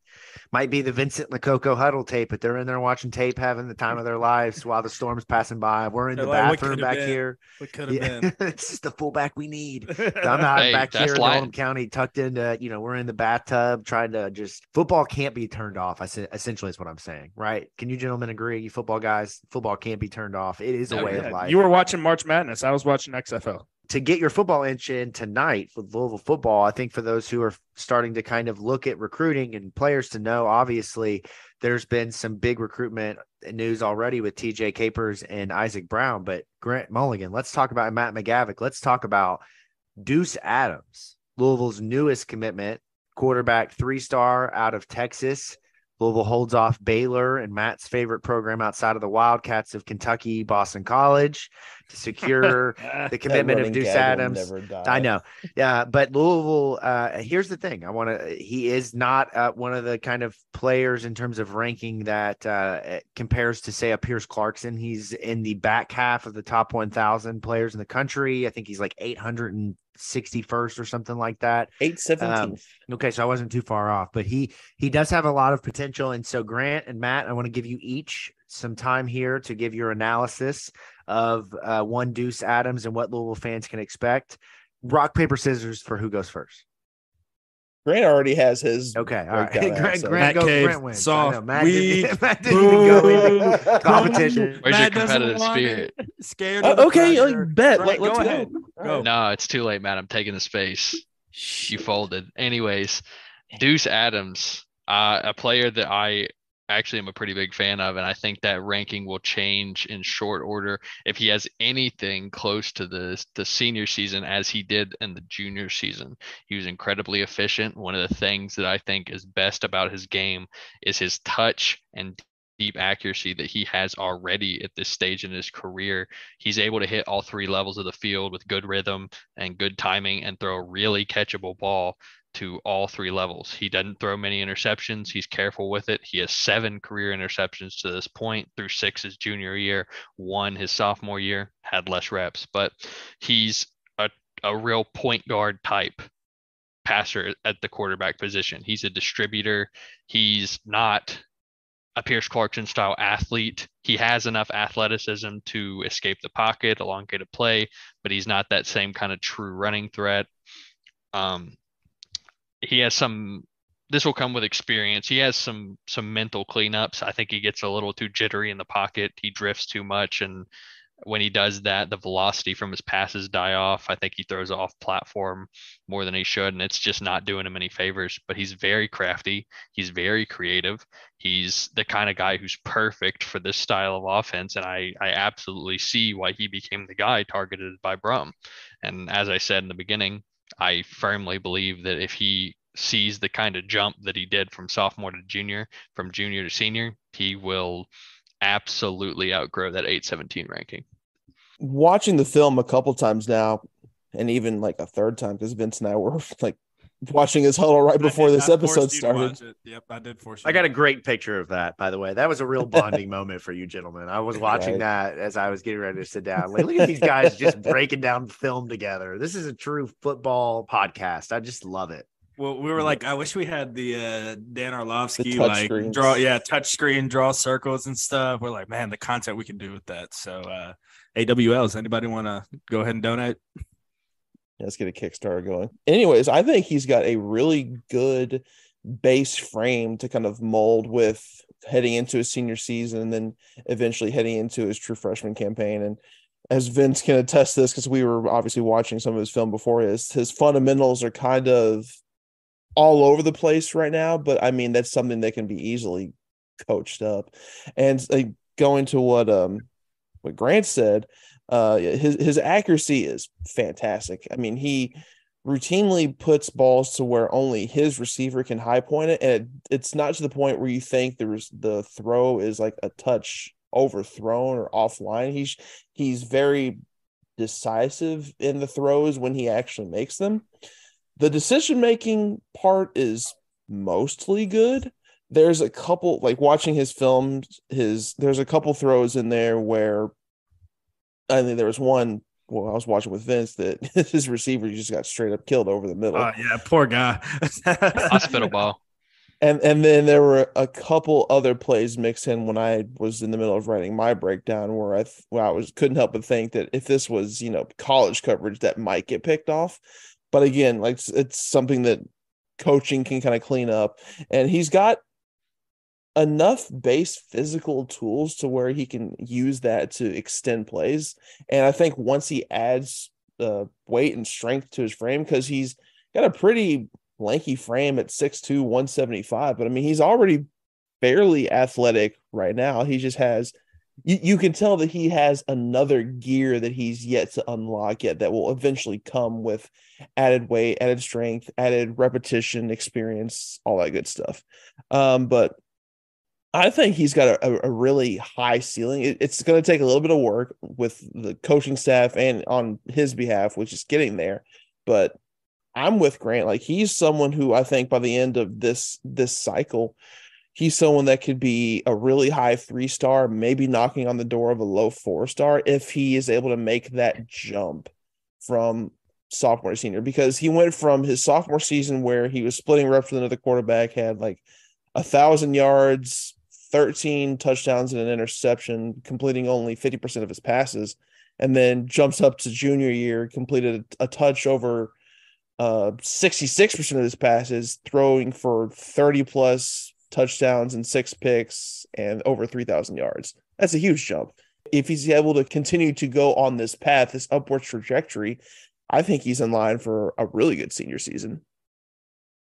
Might be the Vincent Lococo huddle tape, but they're in there watching tape, having the time of their lives while the storm's passing by. We're in the bathroom back here. What could have been? It's just the fullback we need. I'm not back here in Oldham County, tucked into, we're in the bathtub trying to football can't be turned off. Essentially is what I'm saying, right? Can you gentlemen agree? You football guys, football can't be turned off. It is a way of life. You were watching March Madness. I was watching XFL. To get your football inch in tonight with Louisville football, I think for those who are starting to kind of look at recruiting and players to know, obviously there's been some big recruitment news already with TJ Capers and Isaac Brown, but Grant Mulligan, let's talk about Matt McGavick. Let's talk about Deuce Adams, Louisville's newest commitment, quarterback, 3-star out of Texas. Louisville holds off Baylor and Matt's favorite program outside of the Wildcats of Kentucky, Boston College, to secure the commitment of Deuce Adams. I know. Yeah. But Louisville, here's the thing. He is not one of the kind of players in terms of ranking that compares to, say, a Pierce Clarkson. He's in the back half of the top 1,000 players in the country. I think he's like 861st or something like that. 817th. Okay, so I wasn't too far off, but he does have a lot of potential. And so Grant and Matt, I want to give you each some time here to give your analysis of one Deuce Adams and what Louisville fans can expect. Rock, paper, scissors for who goes first. Grant already has his. Okay, all right. Grant wins. Soft. Matt didn't even go into competition. Where's your competitive spirit? Scared. Okay, bet. Right, let's go ahead. Go. No, it's too late, Matt. I'm taking the space. You folded. Anyways, Deuce Adams, a player that I actually am a pretty big fan of, and I think that ranking will change in short order if he has anything close to the senior season as he did in the junior season. He was incredibly efficient. One of the things that I think is best about his game is his touch and deep accuracy that he has already at this stage in his career. He's able to hit all three levels of the field with good rhythm and good timing and throw a really catchable ball to all three levels. He doesn't throw many interceptions. He's careful with it. He has 7 career interceptions to this point, through 6 his junior year, 1 his sophomore year, had less reps, but he's a real point guard type passer at the quarterback position. He's a distributor. He's not a Pierce Clarkson style athlete. He has enough athleticism to escape the pocket, elongate a play, but he's not that same kind of true running threat. He has this will come with experience. He has some mental cleanups. I think he gets a little too jittery in the pocket. He drifts too much, and when he does that, the velocity from his passes die off. I think he throws off platform more than he should, and it's just not doing him any favors. But he's very crafty. He's very creative. He's the kind of guy who's perfect for this style of offense, and I absolutely see why he became the guy targeted by Brum. And as I said in the beginning, I firmly believe that if he sees the kind of jump that he did from sophomore to junior, from junior to senior, he will absolutely outgrow that 817 ranking. Watching the film a couple times now, and even like a third time, because Vince and I were like watching his huddle right before this episode started. Yep, I did force you. I got a great picture of that, by the way. That was a real bonding moment for you gentlemen. I was watching that as I was getting ready to sit down. Like, look at these guys just breaking down film together. This is a true football podcast. I just love it. Well, we were like, I wish we had the Dan Orlovsky touch screen, draw circles and stuff. We're like, man, the content we can do with that. So AWLs, anybody want to go ahead and donate? Yeah, let's get a Kickstarter going. Anyways, I think he's got a really good base frame to kind of mold with heading into his senior season and then eventually heading into his true freshman campaign. And as Vince can attest to this, because we were obviously watching some of his film before, his fundamentals are kind of all over the place right now, but I mean, that's something that can be easily coached up. And going to what Grant said, his accuracy is fantastic. I mean, he routinely puts balls to where only his receiver can high point it, and it's not to the point where you think the throw is like a touch overthrown or offline. He's very decisive in the throws when he actually makes them. The decision-making part is mostly good. There's a couple, like watching his films, there's a couple throws in there where I think there was one, I was watching with Vince, that his receiver just got straight up killed over the middle. Oh, yeah, poor guy. Hospital ball. And then there were a couple other plays mixed in when I was in the middle of writing my breakdown where I couldn't help but think that if this was, college coverage, that might get picked off. But again, like it's something that coaching can kind of clean up, and he's got enough base physical tools to where he can use that to extend plays. And I think once he adds weight and strength to his frame, because he's got a pretty lanky frame at 6'2", 175, but I mean, he's already fairly athletic right now. He just has, you can tell that he has another gear that he's yet to unlock yet that will eventually come with added weight, added strength, added repetition, experience, all that good stuff. But I think he's got a really high ceiling. It's going to take a little bit of work with the coaching staff and on his behalf, which is getting there. But I'm with Grant. Like, he's someone who I think by the end of this cycle, he's someone that could be a really high 3-star, maybe knocking on the door of a low 4-star if he is able to make that jump from sophomore to senior, because he went from his sophomore season where he was splitting reps with another quarterback, had like 1,000 yards, 13 touchdowns and an interception, completing only 50% of his passes, and then jumps up to junior year, completed a touch over 66% of his passes, throwing for 30 plus touchdowns and 6 picks and over 3,000 yards. That's a huge jump. If he's able to continue to go on this path, this upward trajectory, I think he's in line for a really good senior season.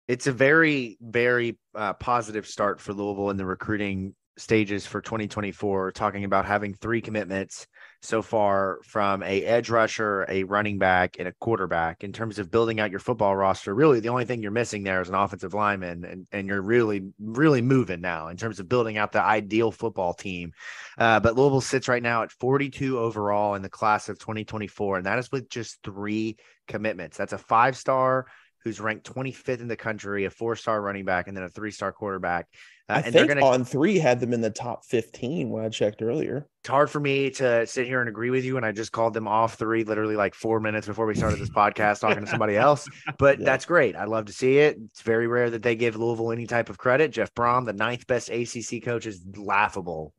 It's a very, very positive start for Louisville in the recruiting stages for 2024, talking about having 3 commitments, so far from a edge rusher, a running back, and a quarterback in terms of building out your football roster. Really, the only thing you're missing there is an offensive lineman, and you're really, really moving now in terms of building out the ideal football team. But Louisville sits right now at 42 overall in the class of 2024, and that is with just 3 commitments. That's a 5-star who's ranked 25th in the country, a 4-star running back, and then a 3-star quarterback. I think On 3 had them in the top 15 when I checked earlier. It's hard for me to sit here and agree with you. And I just called them off 3 literally like 4 minutes before we started this podcast talking to somebody else. But that's great. I love to see it. It's very rare that they give Louisville any type of credit. Jeff Brom, the 9th best ACC coach, is laughable.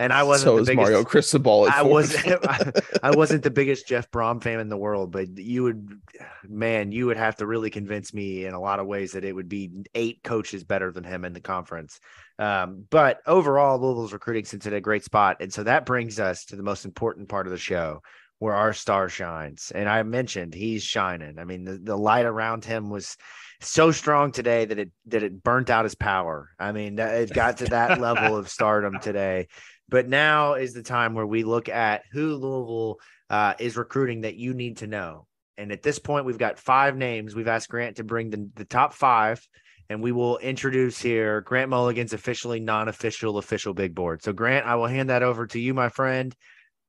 And I wasn't the biggest Mario Cristobal. I wasn't the biggest Jeff Brom fan in the world, but you would have to really convince me in a lot of ways that it would be 8 coaches better than him in the conference. But overall, Louisville's recruiting sits at a great spot. And so that brings us to the most important part of the show, where our star shines. And I mentioned he's shining. I mean, the light around him was so strong today that it burnt out his power. I mean, it got to that level of stardom today. But now is the time where we look at who Louisville is recruiting that you need to know. And at this point, we've got 5 names. We've asked Grant to bring the top 5. And we will introduce here Grant Mulligan's officially non-official official big board. So, Grant, I will hand that over to you, my friend.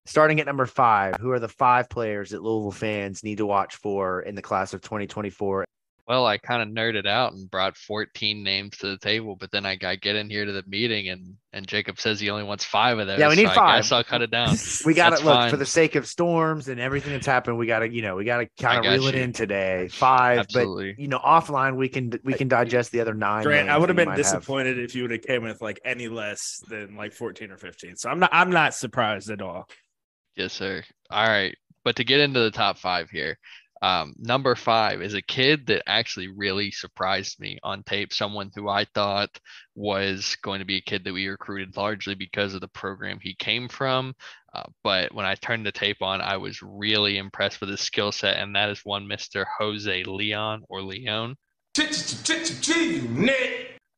Starting at number 5, who are the 5 players that Louisville fans need to watch for in the class of 2024? Well, I kind of nerded out and brought 14 names to the table, but then I get in here to the meeting and Jacob says he only wants 5 of those. Yeah, we need 5. I guess I'll cut it down. We got to look for the sake of storms and everything that's happened. We got to kind of reel it in today. 5, Absolutely. But offline we can digest the other 9. Grant, I would have been disappointed if you would have came with like any less than like 14 or 15. So I'm not surprised at all. Yes, sir. All right, but to get into the top 5 here. Number 5 is a kid that actually really surprised me on tape. Someone who I thought was going to be a kid that we recruited largely because of the program he came from. But when I turned the tape on, I was really impressed with his skill set. And that is one Mr. Jose Leon or Leon.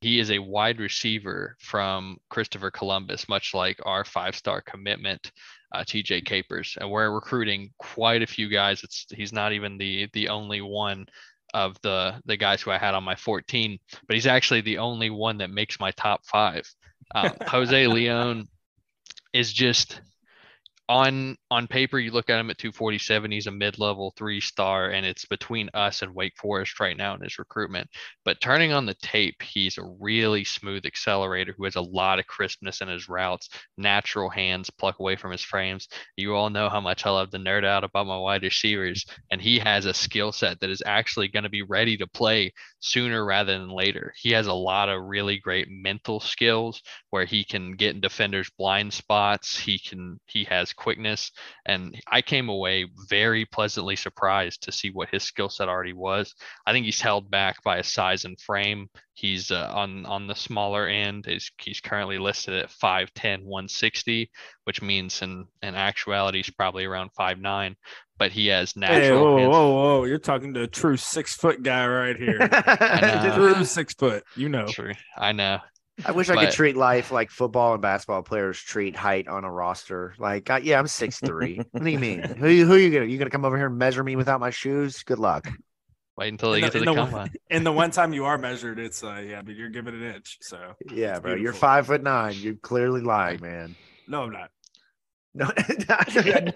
He is a wide receiver from Christopher Columbus, much like our 5-star commitment, TJ Capers. And we're recruiting quite a few guys. He's not even the only one of the guys who I had on my 14, but he's actually the only one that makes my top 5. Jose Leon is just on paper, you look at him at 247, he's a mid-level 3-star, and it's between us and Wake Forest right now in his recruitment. But turning on the tape, he's a really smooth accelerator who has a lot of crispness in his routes, natural hands, pluck away from his frames. You all know how much I love to nerd out about my wide receivers, and he has a skill set that is actually going to be ready to play sooner rather than later. He has a lot of really great mental skills where he can get in defenders' blind spots. He has quickness, and I came away very pleasantly surprised to see what his skill set already was. I think he's held back by his size and frame. He's on the smaller end. He's currently listed at 5'10", 160, which means in actuality he's probably around 5'9", but he has natural hands. Whoa. You're talking to a true 6-foot guy right here. True 6 foot, True. I know. I wish I could treat life like football and basketball players treat height on a roster. Like, I'm 6'3". What do you mean? Who are you gonna come over here and measure me without my shoes? Good luck. Wait until they get to the combine. And the one time you are measured, it's but you're giving an inch. So yeah, bro, you're 5'9". You're clearly lying, man. No, I'm not. No,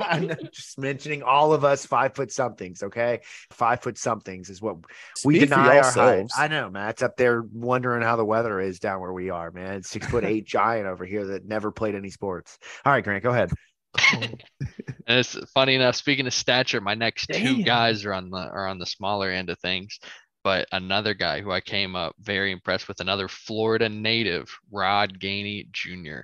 I'm just mentioning all of us 5 foot somethings. Okay, 5 foot somethings is what we deny our height. I know, Matt's up there wondering how the weather is down where we are, man. 6'8" giant over here that never played any sports. All right, Grant, go ahead. And it's funny enough, speaking of stature, my next 2 guys are on the smaller end of things. But another guy who I came up very impressed with, another Florida native, Rod Gainey Jr.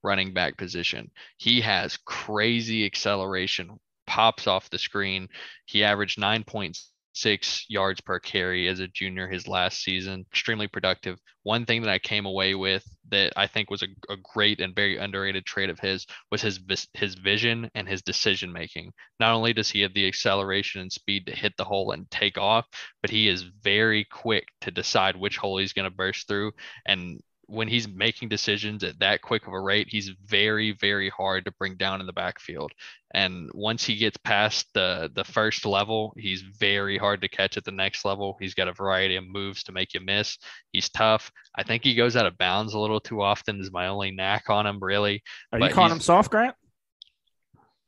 Running back position. He has crazy acceleration, pops off the screen. He averaged 9.6 yards per carry as a junior his last season. Extremely productive. One thing that I came away with that I think was a great and very underrated trait of his was his vision and his decision making. Not only does he have the acceleration and speed to hit the hole and take off, but he is very quick to decide which hole he's going to burst through. And when he's making decisions at that quick of a rate, he's very, very hard to bring down in the backfield. And once he gets past the first level, he's very hard to catch at the next level. He's got a variety of moves to make you miss. He's tough. I think he goes out of bounds a little too often is my only knack on him, really. Are you calling him soft, Grant?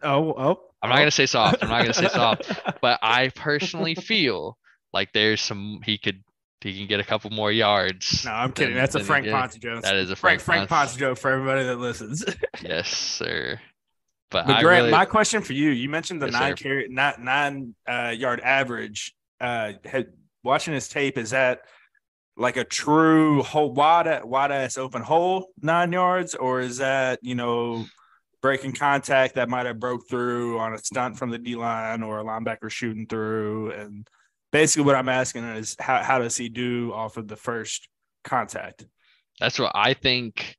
Oh. I'm not going to say soft. But I personally feel like there's some, he can get a couple more yards. No, I'm kidding. That's a Frank Ponce joke. That is a Frank Ponce joke for everybody that listens. Yes, sir. But Grant, my question for you: you mentioned the 9 yard average. Watching his tape, is that like a true whole wide ass open hole 9 yards, or is that breaking contact that might have broke through on a stunt from the D line or a linebacker shooting through? And basically what I'm asking is how does he do off of the first contact? That's what I think.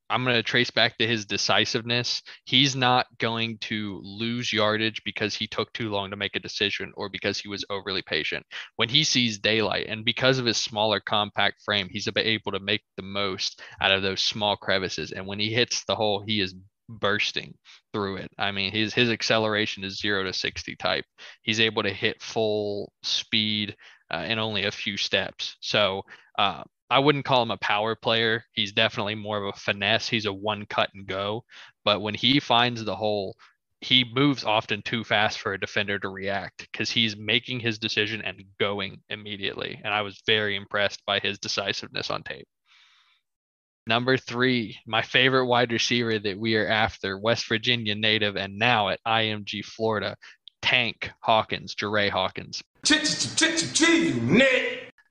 I'm going to trace back to his decisiveness. He's not going to lose yardage because he took too long to make a decision or because he was overly patient. When he sees daylight, and because of his smaller compact frame, he's able to make the most out of those small crevices. And when he hits the hole, he is bursting through it. I mean, his acceleration is 0 to 60 type. He's able to hit full speed in only a few steps. So I wouldn't call him a power player. He's definitely more of a finesse. He's a one cut and go. But when he finds the hole, he moves often too fast for a defender to react because he's making his decision and going immediately. And I was very impressed by his decisiveness on tape. Number 3, my favorite wide receiver that we are after, West Virginia native and now at IMG Florida, Tank Hawkins, Jeray Hawkins. It's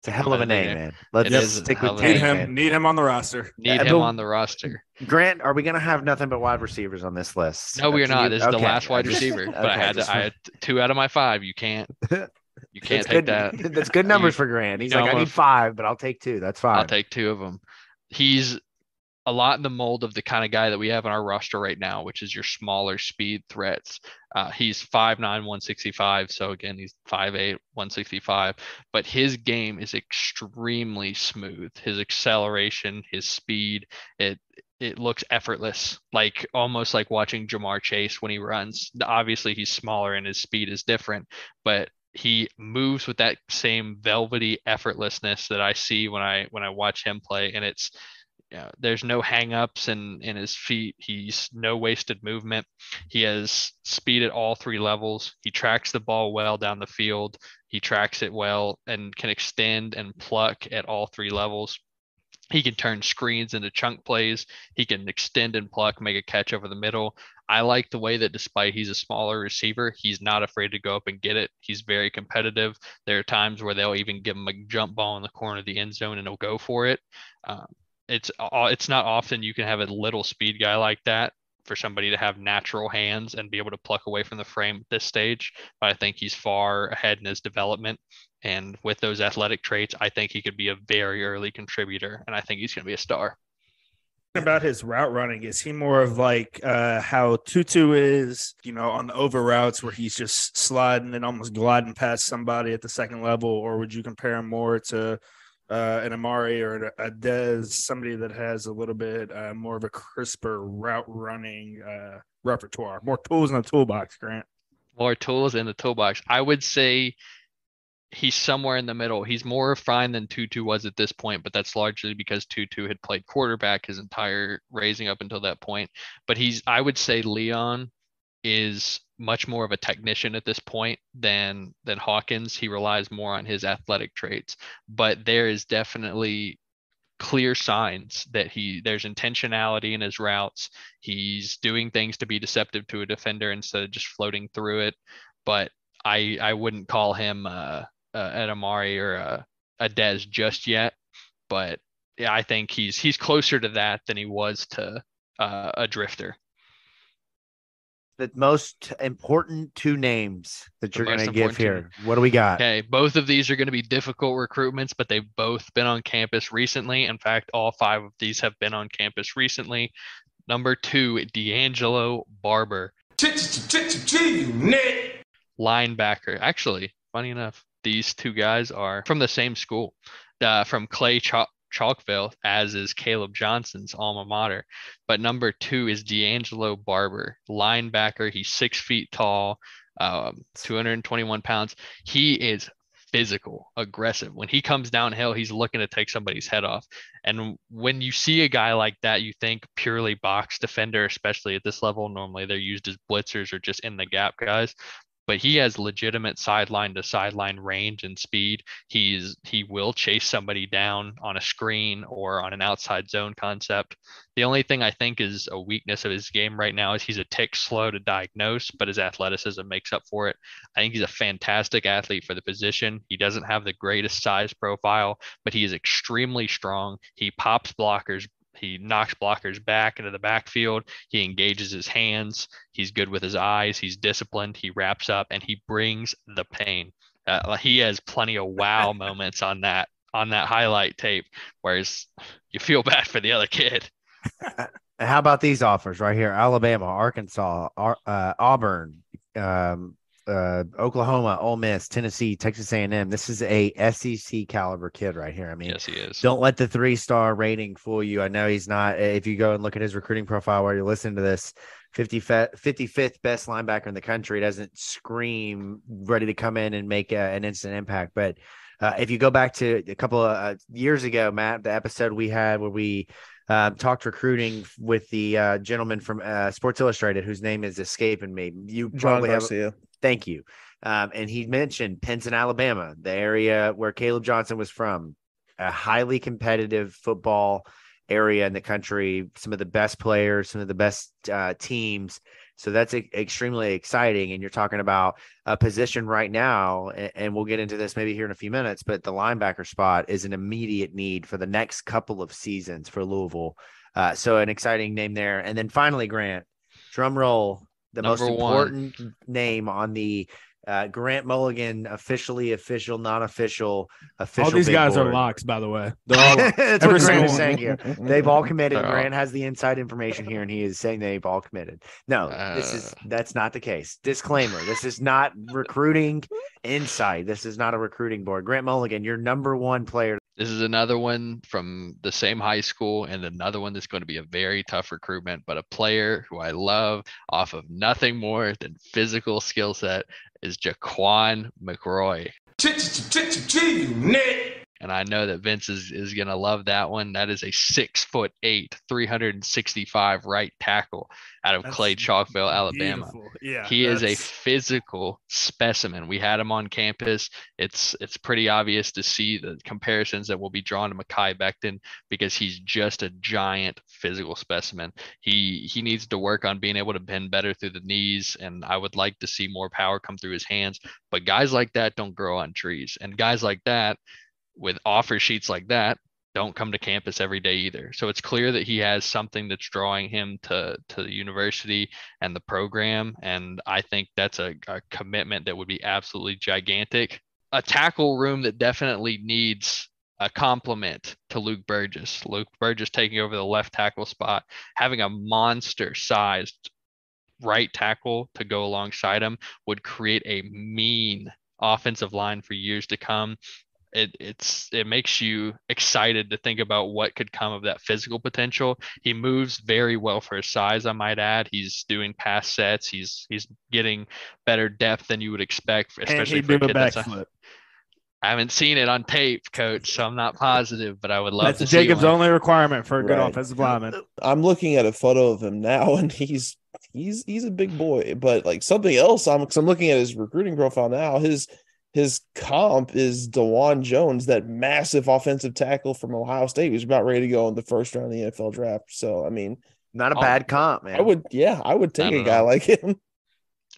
a hell of a name, man. Let's stick with Tank. Need him on the roster. Need him on the roster. Grant, are we going to have nothing but wide receivers on this list? No, we are not. This is the last wide receiver. But I had 2 out of my 5. You can't take that. That's good numbers for Grant. He's like, I need 5, but I'll take 2. That's fine. I'll take 2 of them. He's a lot in the mold of the kind of guy that we have on our roster right now, which is your smaller speed threats. He's 5'9", 165. So again, he's 5'8", 165. But his game is extremely smooth. His acceleration, his speed, it looks effortless, like almost like watching Jamar Chase when he runs. Obviously, he's smaller and his speed is different, but he moves with that same velvety effortlessness that I see when I watch him play, and it's there's no hang-ups in his feet. He's no wasted movement. He has speed at all 3 levels. He tracks the ball well down the field. He tracks it well and can extend and pluck at all 3 levels. He can turn screens into chunk plays. He can extend and pluck, make a catch over the middle. I like the way that despite he's a smaller receiver, he's not afraid to go up and get it. He's very competitive. There are times where they'll even give him a jump ball in the corner of the end zone and he'll go for it. It's not often you can have a little speed guy like that for somebody to have natural hands and be able to pluck away from the frame at this stage. But I think he's far ahead in his development. And with those athletic traits, I think he could be a very early contributor. And I think he's going to be a star. About his route running, is he more of like how Tutu is, on the over routes where he's just sliding and almost gliding past somebody at the second level? Or would you compare him more to an Amari or a Dez, somebody that has a little bit more of a crisper route running repertoire, more tools in the toolbox, Grant? More tools in the toolbox. I would say he's somewhere in the middle. He's more refined than Tutu was at this point, but that's largely because Tutu had played quarterback his entire raising up until that point. But I would say Leon is much more of a technician at this point than Hawkins. He relies more on his athletic traits, but there is definitely clear signs that there's intentionality in his routes. He's doing things to be deceptive to a defender instead of just floating through it. But I wouldn't call him an Amari or a Dez just yet. But yeah, I think he's closer to that than he was to a drifter. The most important 2 names that you're going to give here. What do we got? Okay, both of these are going to be difficult recruitments, but they've both been on campus recently. In fact, all 5 of these have been on campus recently. Number 2, D'Angelo Barber. Linebacker. Actually, funny enough, these 2 guys are from the same school, from Clay Chalkville, as is Caleb Johnson's alma mater. But number 2 is D'Angelo Barber, linebacker. He's 6 feet tall, 221 pounds. He is physical, aggressive. When he comes downhill, he's looking to take somebody's head off. And when you see a guy like that, you think purely box defender, especially at this level. Normally they're used as blitzers or just in the gap guys. But he has legitimate sideline to sideline range and speed. He will chase somebody down on a screen or on an outside zone concept. The only thing I think is a weakness of his game right now is he's a tick slow to diagnose, but his athleticism makes up for it. I think he's a fantastic athlete for the position. He doesn't have the greatest size profile, but he is extremely strong. He pops blockers. He knocks blockers back into the backfield. He engages his hands. He's good with his eyes. He's disciplined. He wraps up, and he brings the pain. He has plenty of wow moments on that highlight tape, whereas you feel bad for the other kid. How about these offers right here? Alabama, Arkansas, Auburn, Oklahoma, Ole Miss, Tennessee, Texas A&M. This is a SEC caliber kid right here. I mean, yes, he is. Don't let the 3-star rating fool you. I know he's not. If you go and look at his recruiting profile while you're listening to this, 55th best linebacker in the country, doesn't scream ready to come in and make an instant impact. But if you go back to a couple of years ago, Matt, the episode we had where we talked recruiting with the gentleman from Sports Illustrated, whose name is escaping me. You probably have. Thank you. And he mentioned Pinson, Alabama, the area where Caleb Johnson was from, a highly competitive football area in the country, some of the best players, some of the best teams. So that's extremely exciting. And you're talking about a position right now, and we'll get into this maybe here in a few minutes, but the linebacker spot is an immediate need for the next couple of seasons for Louisville. So an exciting name there. And then finally, Grant, drum roll, the most important name on the Grant Mulligan official, non-official, All these guys board. are locks, by the way. They're all locks. That's what Grant is saying here. They've all committed. Grant has the inside information here, and he is saying they've all committed. No, that's not the case. Disclaimer: this is not recruiting insight. This is not a recruiting board. Grant Mulligan, your number 1 player. This is another one from the same high school, and another one that's going to be a very tough recruitment, but a player who I love off of nothing more than physical skill set is Jaquan McRoy. And I know that Vince is going to love that one. That is a 6'8", 365 right tackle out of Clay Chalkville, Alabama. Yeah, he is a physical specimen. We had him on campus. It's pretty obvious to see the comparisons that will be drawn to Mekhi Becton because he's just a giant physical specimen. He needs to work on being able to bend better through the knees, and I would like to see more power come through his hands. But guys like that don't grow on trees, and guys like that with offer sheets like that don't come to campus every day either. So it's clear that he has something that's drawing him to the university and the program. And I think that's a commitment that would be absolutely gigantic. A tackle room that definitely needs a compliment to Luke Burgess. Luke Burgess taking over the left tackle spot, having a monster sized right tackle to go alongside him would create a mean offensive line for years to come. It makes you excited to think about what could come of that physical potential. He moves very well for his size, I might add. He's doing pass sets. He's getting better depth than you would expect, especially for a kid that's I haven't seen it on tape, Coach, so I'm not positive, but I would love to see Jacob's only requirement for a good offensive lineman. I'm looking at a photo of him now, and he's a big boy. But like something else, I'm looking at his recruiting profile now. His comp is DeJuan Jones, that massive offensive tackle from Ohio State, who's about ready to go in the first round of the NFL draft. So, I mean, not a bad comp, man. I would take a guy like him.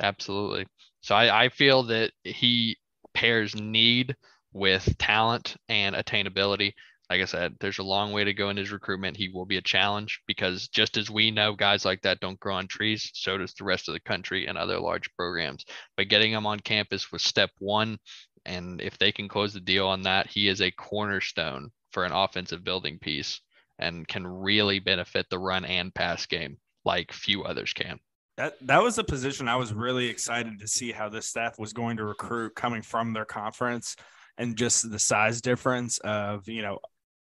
Absolutely. So I feel that he pairs need with talent and attainability. Like I said, there's a long way to go in his recruitment. He will be a challenge because just as we know guys like that don't grow on trees, so does the rest of the country and other large programs. But getting him on campus was step 1. And if they can close the deal on that, he is a cornerstone for an offensive building piece and can really benefit the run and pass game like few others can. That was a position I was really excited to see how this staff was going to recruit coming from their conference, and just the size difference of,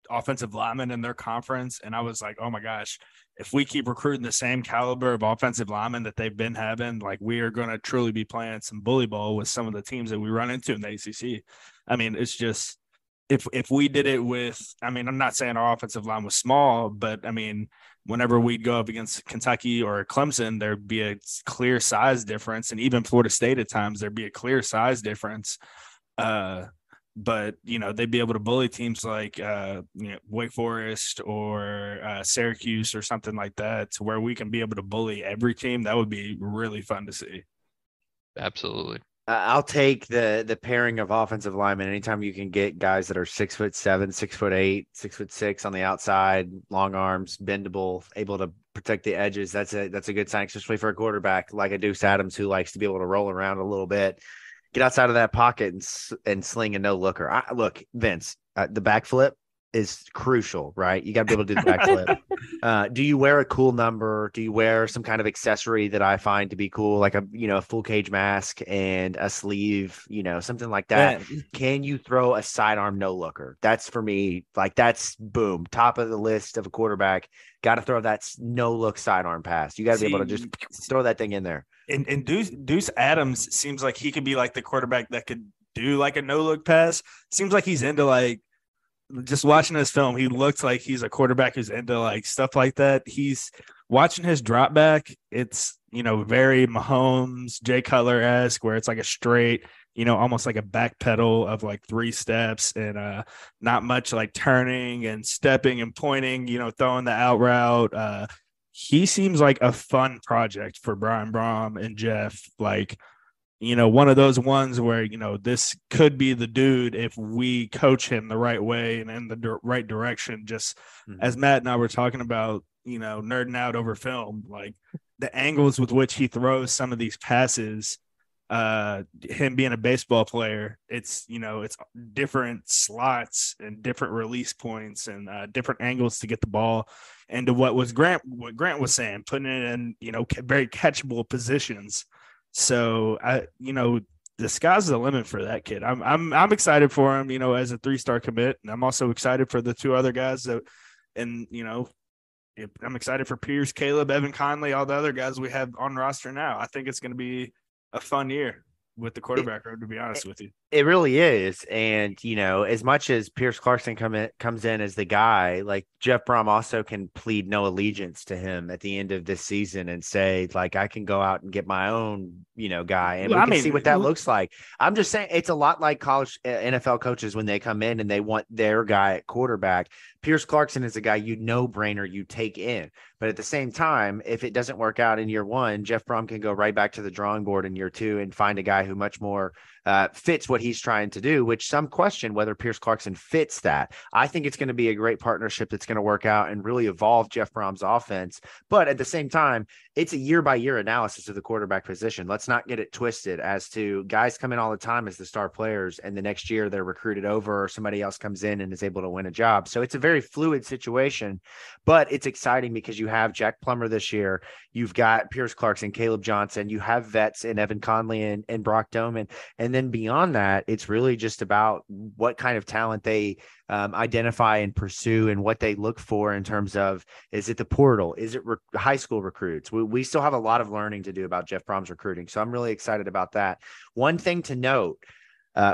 offensive linemen in their conference. And I was like, oh my gosh, if we keep recruiting the same caliber of offensive linemen that they've been having, like we are going to truly be playing some bully ball with some of the teams that we run into in the ACC. I mean, it's just, if we did it with, I mean, I'm not saying our offensive line was small, but I mean, whenever we'd go up against Kentucky or Clemson, there'd be a clear size difference. And even Florida State at times, there'd be a clear size difference. But, you know, they'd be able to bully teams like Wake Forest or Syracuse or something like that, to where we can be able to bully every team. That would be really fun to see. Absolutely. I'll take the pairing of offensive linemen anytime you can get guys that are 6'7", 6'8", 6'6" on the outside, long arms, bendable, able to protect the edges. That's a good sign, especially for a quarterback like a Deuce Adams, who likes to be able to roll around a little bit, get outside of that pocket and sling a no-looker. Look, Vince, the backflip is crucial, right? You got to be able to do the backflip. Do you wear a cool number? Do you wear some kind of accessory that I find to be cool, like a full cage mask and a sleeve, something like that? Yeah. Can you throw a sidearm no-looker? That's for me, like that's boom, top of the list of a quarterback. Got to throw that no-look sidearm pass. You got to be able to just throw that thing in there. And Deuce Adams seems like he could be like the quarterback that could do like a no-look pass. Seems like he's into like, just watching this film, he looks like he's a quarterback who's into like stuff like that. He's watching his drop back. It's, very Mahomes, Jay Cutler-esque, where it's like a straight, almost like a back pedal of like 3 steps and not much like turning and stepping and pointing, throwing the out route. He seems like a fun project for Brian Brom and Jeff. Like, one of those ones where, this could be the dude if we coach him the right way and in the right direction. Just as Matt and I were talking about, nerding out over film, like the angles with which he throws some of these passes, him being a baseball player, it's different slots and different release points and different angles to get the ball. And to what Grant was saying, putting it in, very catchable positions. So the sky's the limit for that kid. I'm excited for him, as a 3-star commit, and I'm also excited for the 2 other guys I'm excited for Pierce, Caleb, Evan Conley, all the other guys we have on roster now. I think it's going to be a fun year with the quarterback room, to be honest with you. It really is. And, as much as Pierce Clarkson comes in as the guy, like Jeff Brom also can plead no allegiance to him at the end of this season and say, like, I can go out and get my own, guy. And we can see what that looks like. I'm just saying it's a lot like college NFL coaches when they come in and they want their guy at quarterback. Pierce Clarkson is a guy brainer you take in. But at the same time, if it doesn't work out in year 1, Jeff Brom can go right back to the drawing board in year 2 and find a guy who much more fits what he's trying to do, which some question whether Pierce Clarkson fits that. I think it's going to be a great partnership that's going to work out and really evolve Jeff Brom's offense. But at the same time, it's a year-by-year analysis of the quarterback position. Let's not get it twisted as to guys come in all the time as the star players, and the next year they're recruited over or somebody else comes in and is able to win a job. So it's a very fluid situation, but it's exciting because you have Jack Plummer this year. You've got Pierce Clarkson, Caleb Johnson. You have vets in Evan Conley and Brock Doman. And then beyond that, it's really just about what kind of talent they identify and pursue and what they look for in terms of, is it the portal? Is it high school recruits? We still have a lot of learning to do about Jeff Brom's recruiting. So I'm really excited about that. One thing to note,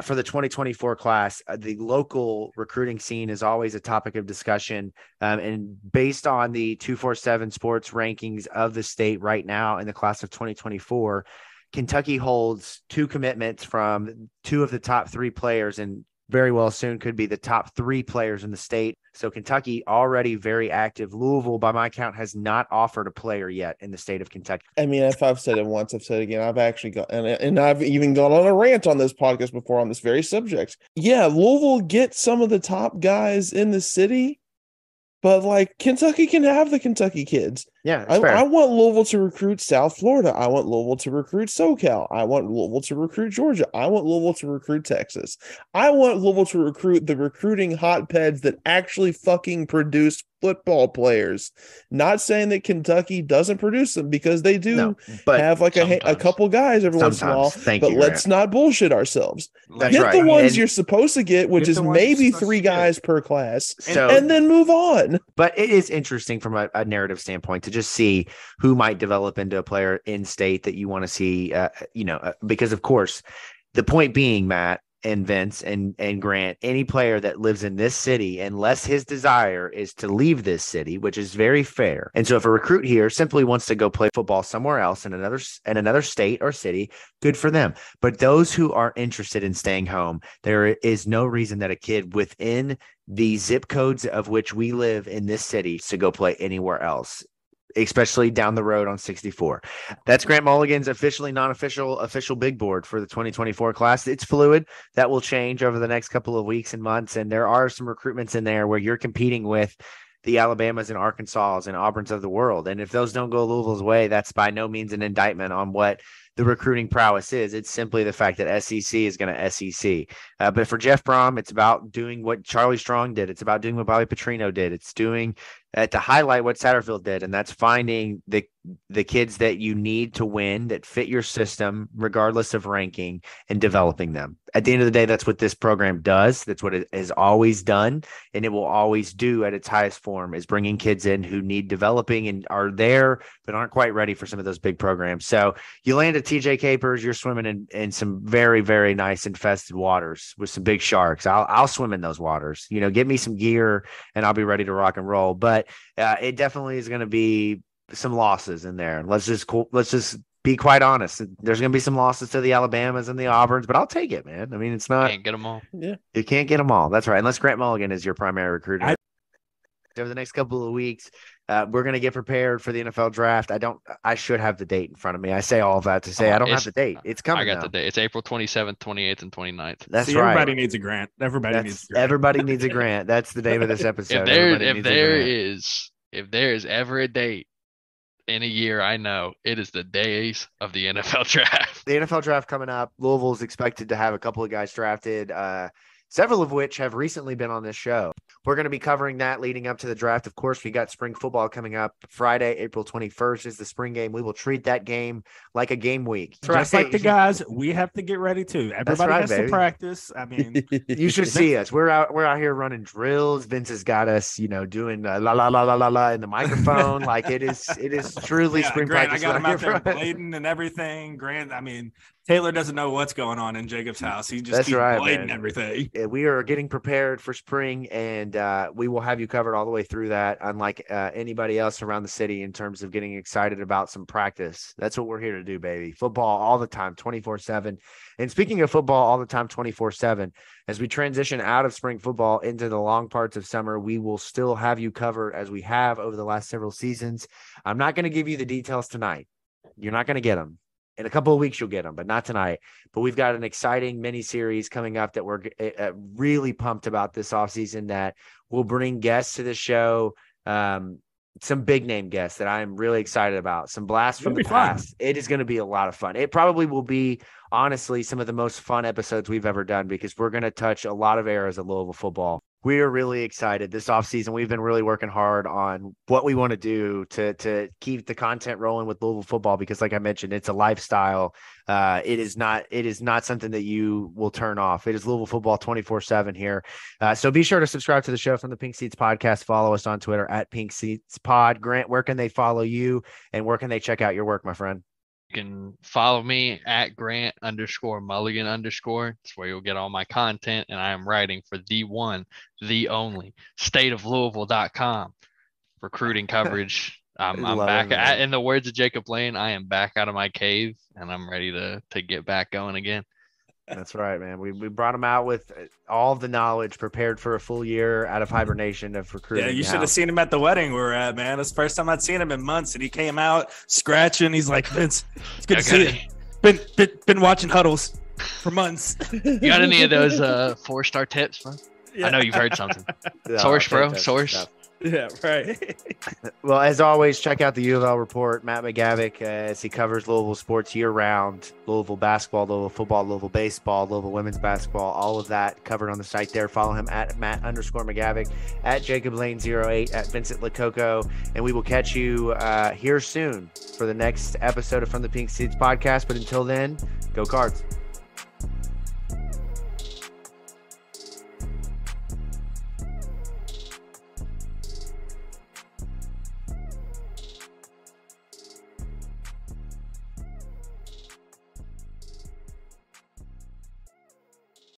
for the 2024 class, the local recruiting scene is always a topic of discussion. And based on the 247 Sports rankings of the state right now in the class of 2024, Kentucky holds 2 commitments from 2 of the top 3 players, and very well soon could be the top 3 players in the state. So Kentucky already very active. Louisville, by my count, has not offered a player yet in the state of Kentucky. I mean, if I've said it once, I've said it again. I've actually got, and I've even gone on a rant on this podcast before on this very subject. Yeah, Louisville gets some of the top guys in the city, but like Kentucky can have the Kentucky kids. Yeah, I want Louisville to recruit South Florida. I want Louisville to recruit SoCal. I want Louisville to recruit Georgia. I want Louisville to recruit Texas. I want Louisville to recruit the recruiting hotbeds that actually fucking produce football players. Not saying that Kentucky doesn't produce them, because they do have like a couple guys every once in a while. But let's not bullshit ourselves. Get the ones you're supposed to get, which is maybe 3 guys per class, and then move on. But it is interesting from a narrative standpoint to just see who might develop into a player in state that you want to see, because of course, the point being, Matt and Vince and Grant, any player that lives in this city, unless his desire is to leave this city, which is very fair. And so if a recruit here simply wants to go play football somewhere else in another state or city, good for them. But those who are interested in staying home, there is no reason that a kid within the zip codes of which we live in this city to go play anywhere else, especially down the road on 64. That's Grant Mulligan's officially official big board for the 2024 class. It's fluid. That will change over the next couple of weeks and months. And there are some recruitments in there where you're competing with the Alabamas and Arkansas and Auburns of the world. And if those don't go Louisville's way, that's by no means an indictment on what the recruiting prowess is. It's simply the fact that SEC is going to SEC. But for Jeff Brom, it's about doing what Charlie Strong did. It's about doing what Bobby Petrino did. It's doing to highlight what Satterfield did, and that's finding the kids that you need to win, that fit your system regardless of ranking, and developing them. At the end of the day, that's what this program does. That's what it has always done, and it will always do at its highest form, is bringing kids in who need developing and are there but aren't quite ready for some of those big programs. So you land at TJ Capers, you're swimming in some very, very nice infested waters with some big sharks. I'll swim in those waters. Give me some gear and I'll be ready to rock and roll. But it definitely is going to be some losses in there. Let's just be quite honest. There's going to be some losses to the Alabamas and the Auburns, but I'll take it, man. I mean, it's not. Can't get them all. Yeah, you can't get them all. That's right. Unless Grant Mulligan is your primary recruiter. Over the next couple of weeks, we're going to get prepared for the NFL draft. I should have the date in front of me. I say all of that to say I don't have the date. It's coming. I got the date. It's April 27th, 28th, and 29th. That's right. Everybody needs a grant. Everybody needs a grant. That's the name of this episode. If there is ever a date in a year, I know it is the days of the NFL draft. The NFL draft coming up. Louisville is expected to have a couple of guys drafted, several of which have recently been on this show. We're going to be covering that leading up to the draft. Of course, we got spring football coming up. Friday, April 21st is the spring game. We will treat that game like a game week. Just like the guys, we have to get ready too. Everybody has to practice. I mean, you should see us. We're out here running drills. Vince has got us, doing la la la la la la in the microphone. Like it is truly spring Grant, practice. I got him out there blading and everything. Grant, I mean, Taylor doesn't know what's going on in Jacob's house. He just keeps blading everything. We are getting prepared for spring, and we will have you covered all the way through that, unlike anybody else around the city in terms of getting excited about some practice. That's what we're here to do, baby. Football all the time, 24/7. And speaking of football all the time, 24/7, as we transition out of spring football into the long parts of summer, we will still have you covered as we have over the last several seasons. I'm not going to give you the details tonight. You're not going to get them. In a couple of weeks, you'll get them, but not tonight. But we've got an exciting mini-series coming up that we're really pumped about this offseason, that will bring guests to the show, some big-name guests that I'm really excited about, some blasts from the past. It is going to be a lot of fun. It probably will be, honestly, some of the most fun episodes we've ever done, because we're going to touch a lot of eras of Louisville football. We are really excited this offseason. We've been really working hard on what we want to do to keep the content rolling with Louisville football, because like I mentioned, it's a lifestyle. It is not something that you will turn off. It is Louisville football 24/7 here. So be sure to subscribe to the show from the Pink Seats Podcast. Follow us on Twitter at Pink Seats Pod. Grant, where can they follow you, and where can they check out your work, my friend? You can follow me at Grant_Mulligan_. It's where you'll get all my content, and I am writing for the one, the only, stateoflouisville.com. Recruiting coverage. I'm back. In the words of Jacob Lane, I am back out of my cave, and I'm ready to get back going again. That's right, man. We brought him out with all of the knowledge, prepared for a full year out of hibernation of recruiting. Yeah, you should have seen him at the wedding we were at, man. It's the first time I'd seen him in months, and he came out scratching. He's like, Vince, it's good to see you. Been watching huddles for months. You got any of those 4-star tips, bro? Yeah. I know you've heard something. Source, bro. Source. Yeah, right. Well, as always, check out the U of L report. Matt McGavick, as he covers Louisville sports year-round, Louisville basketball, Louisville football, Louisville baseball, Louisville women's basketball, all of that covered on the site there. Follow him at Matt_McGavick, at Jacob Lane08, at Vincent Lococo, and we will catch you here soon for the next episode of From the Pink Seats podcast. But until then, go Cards.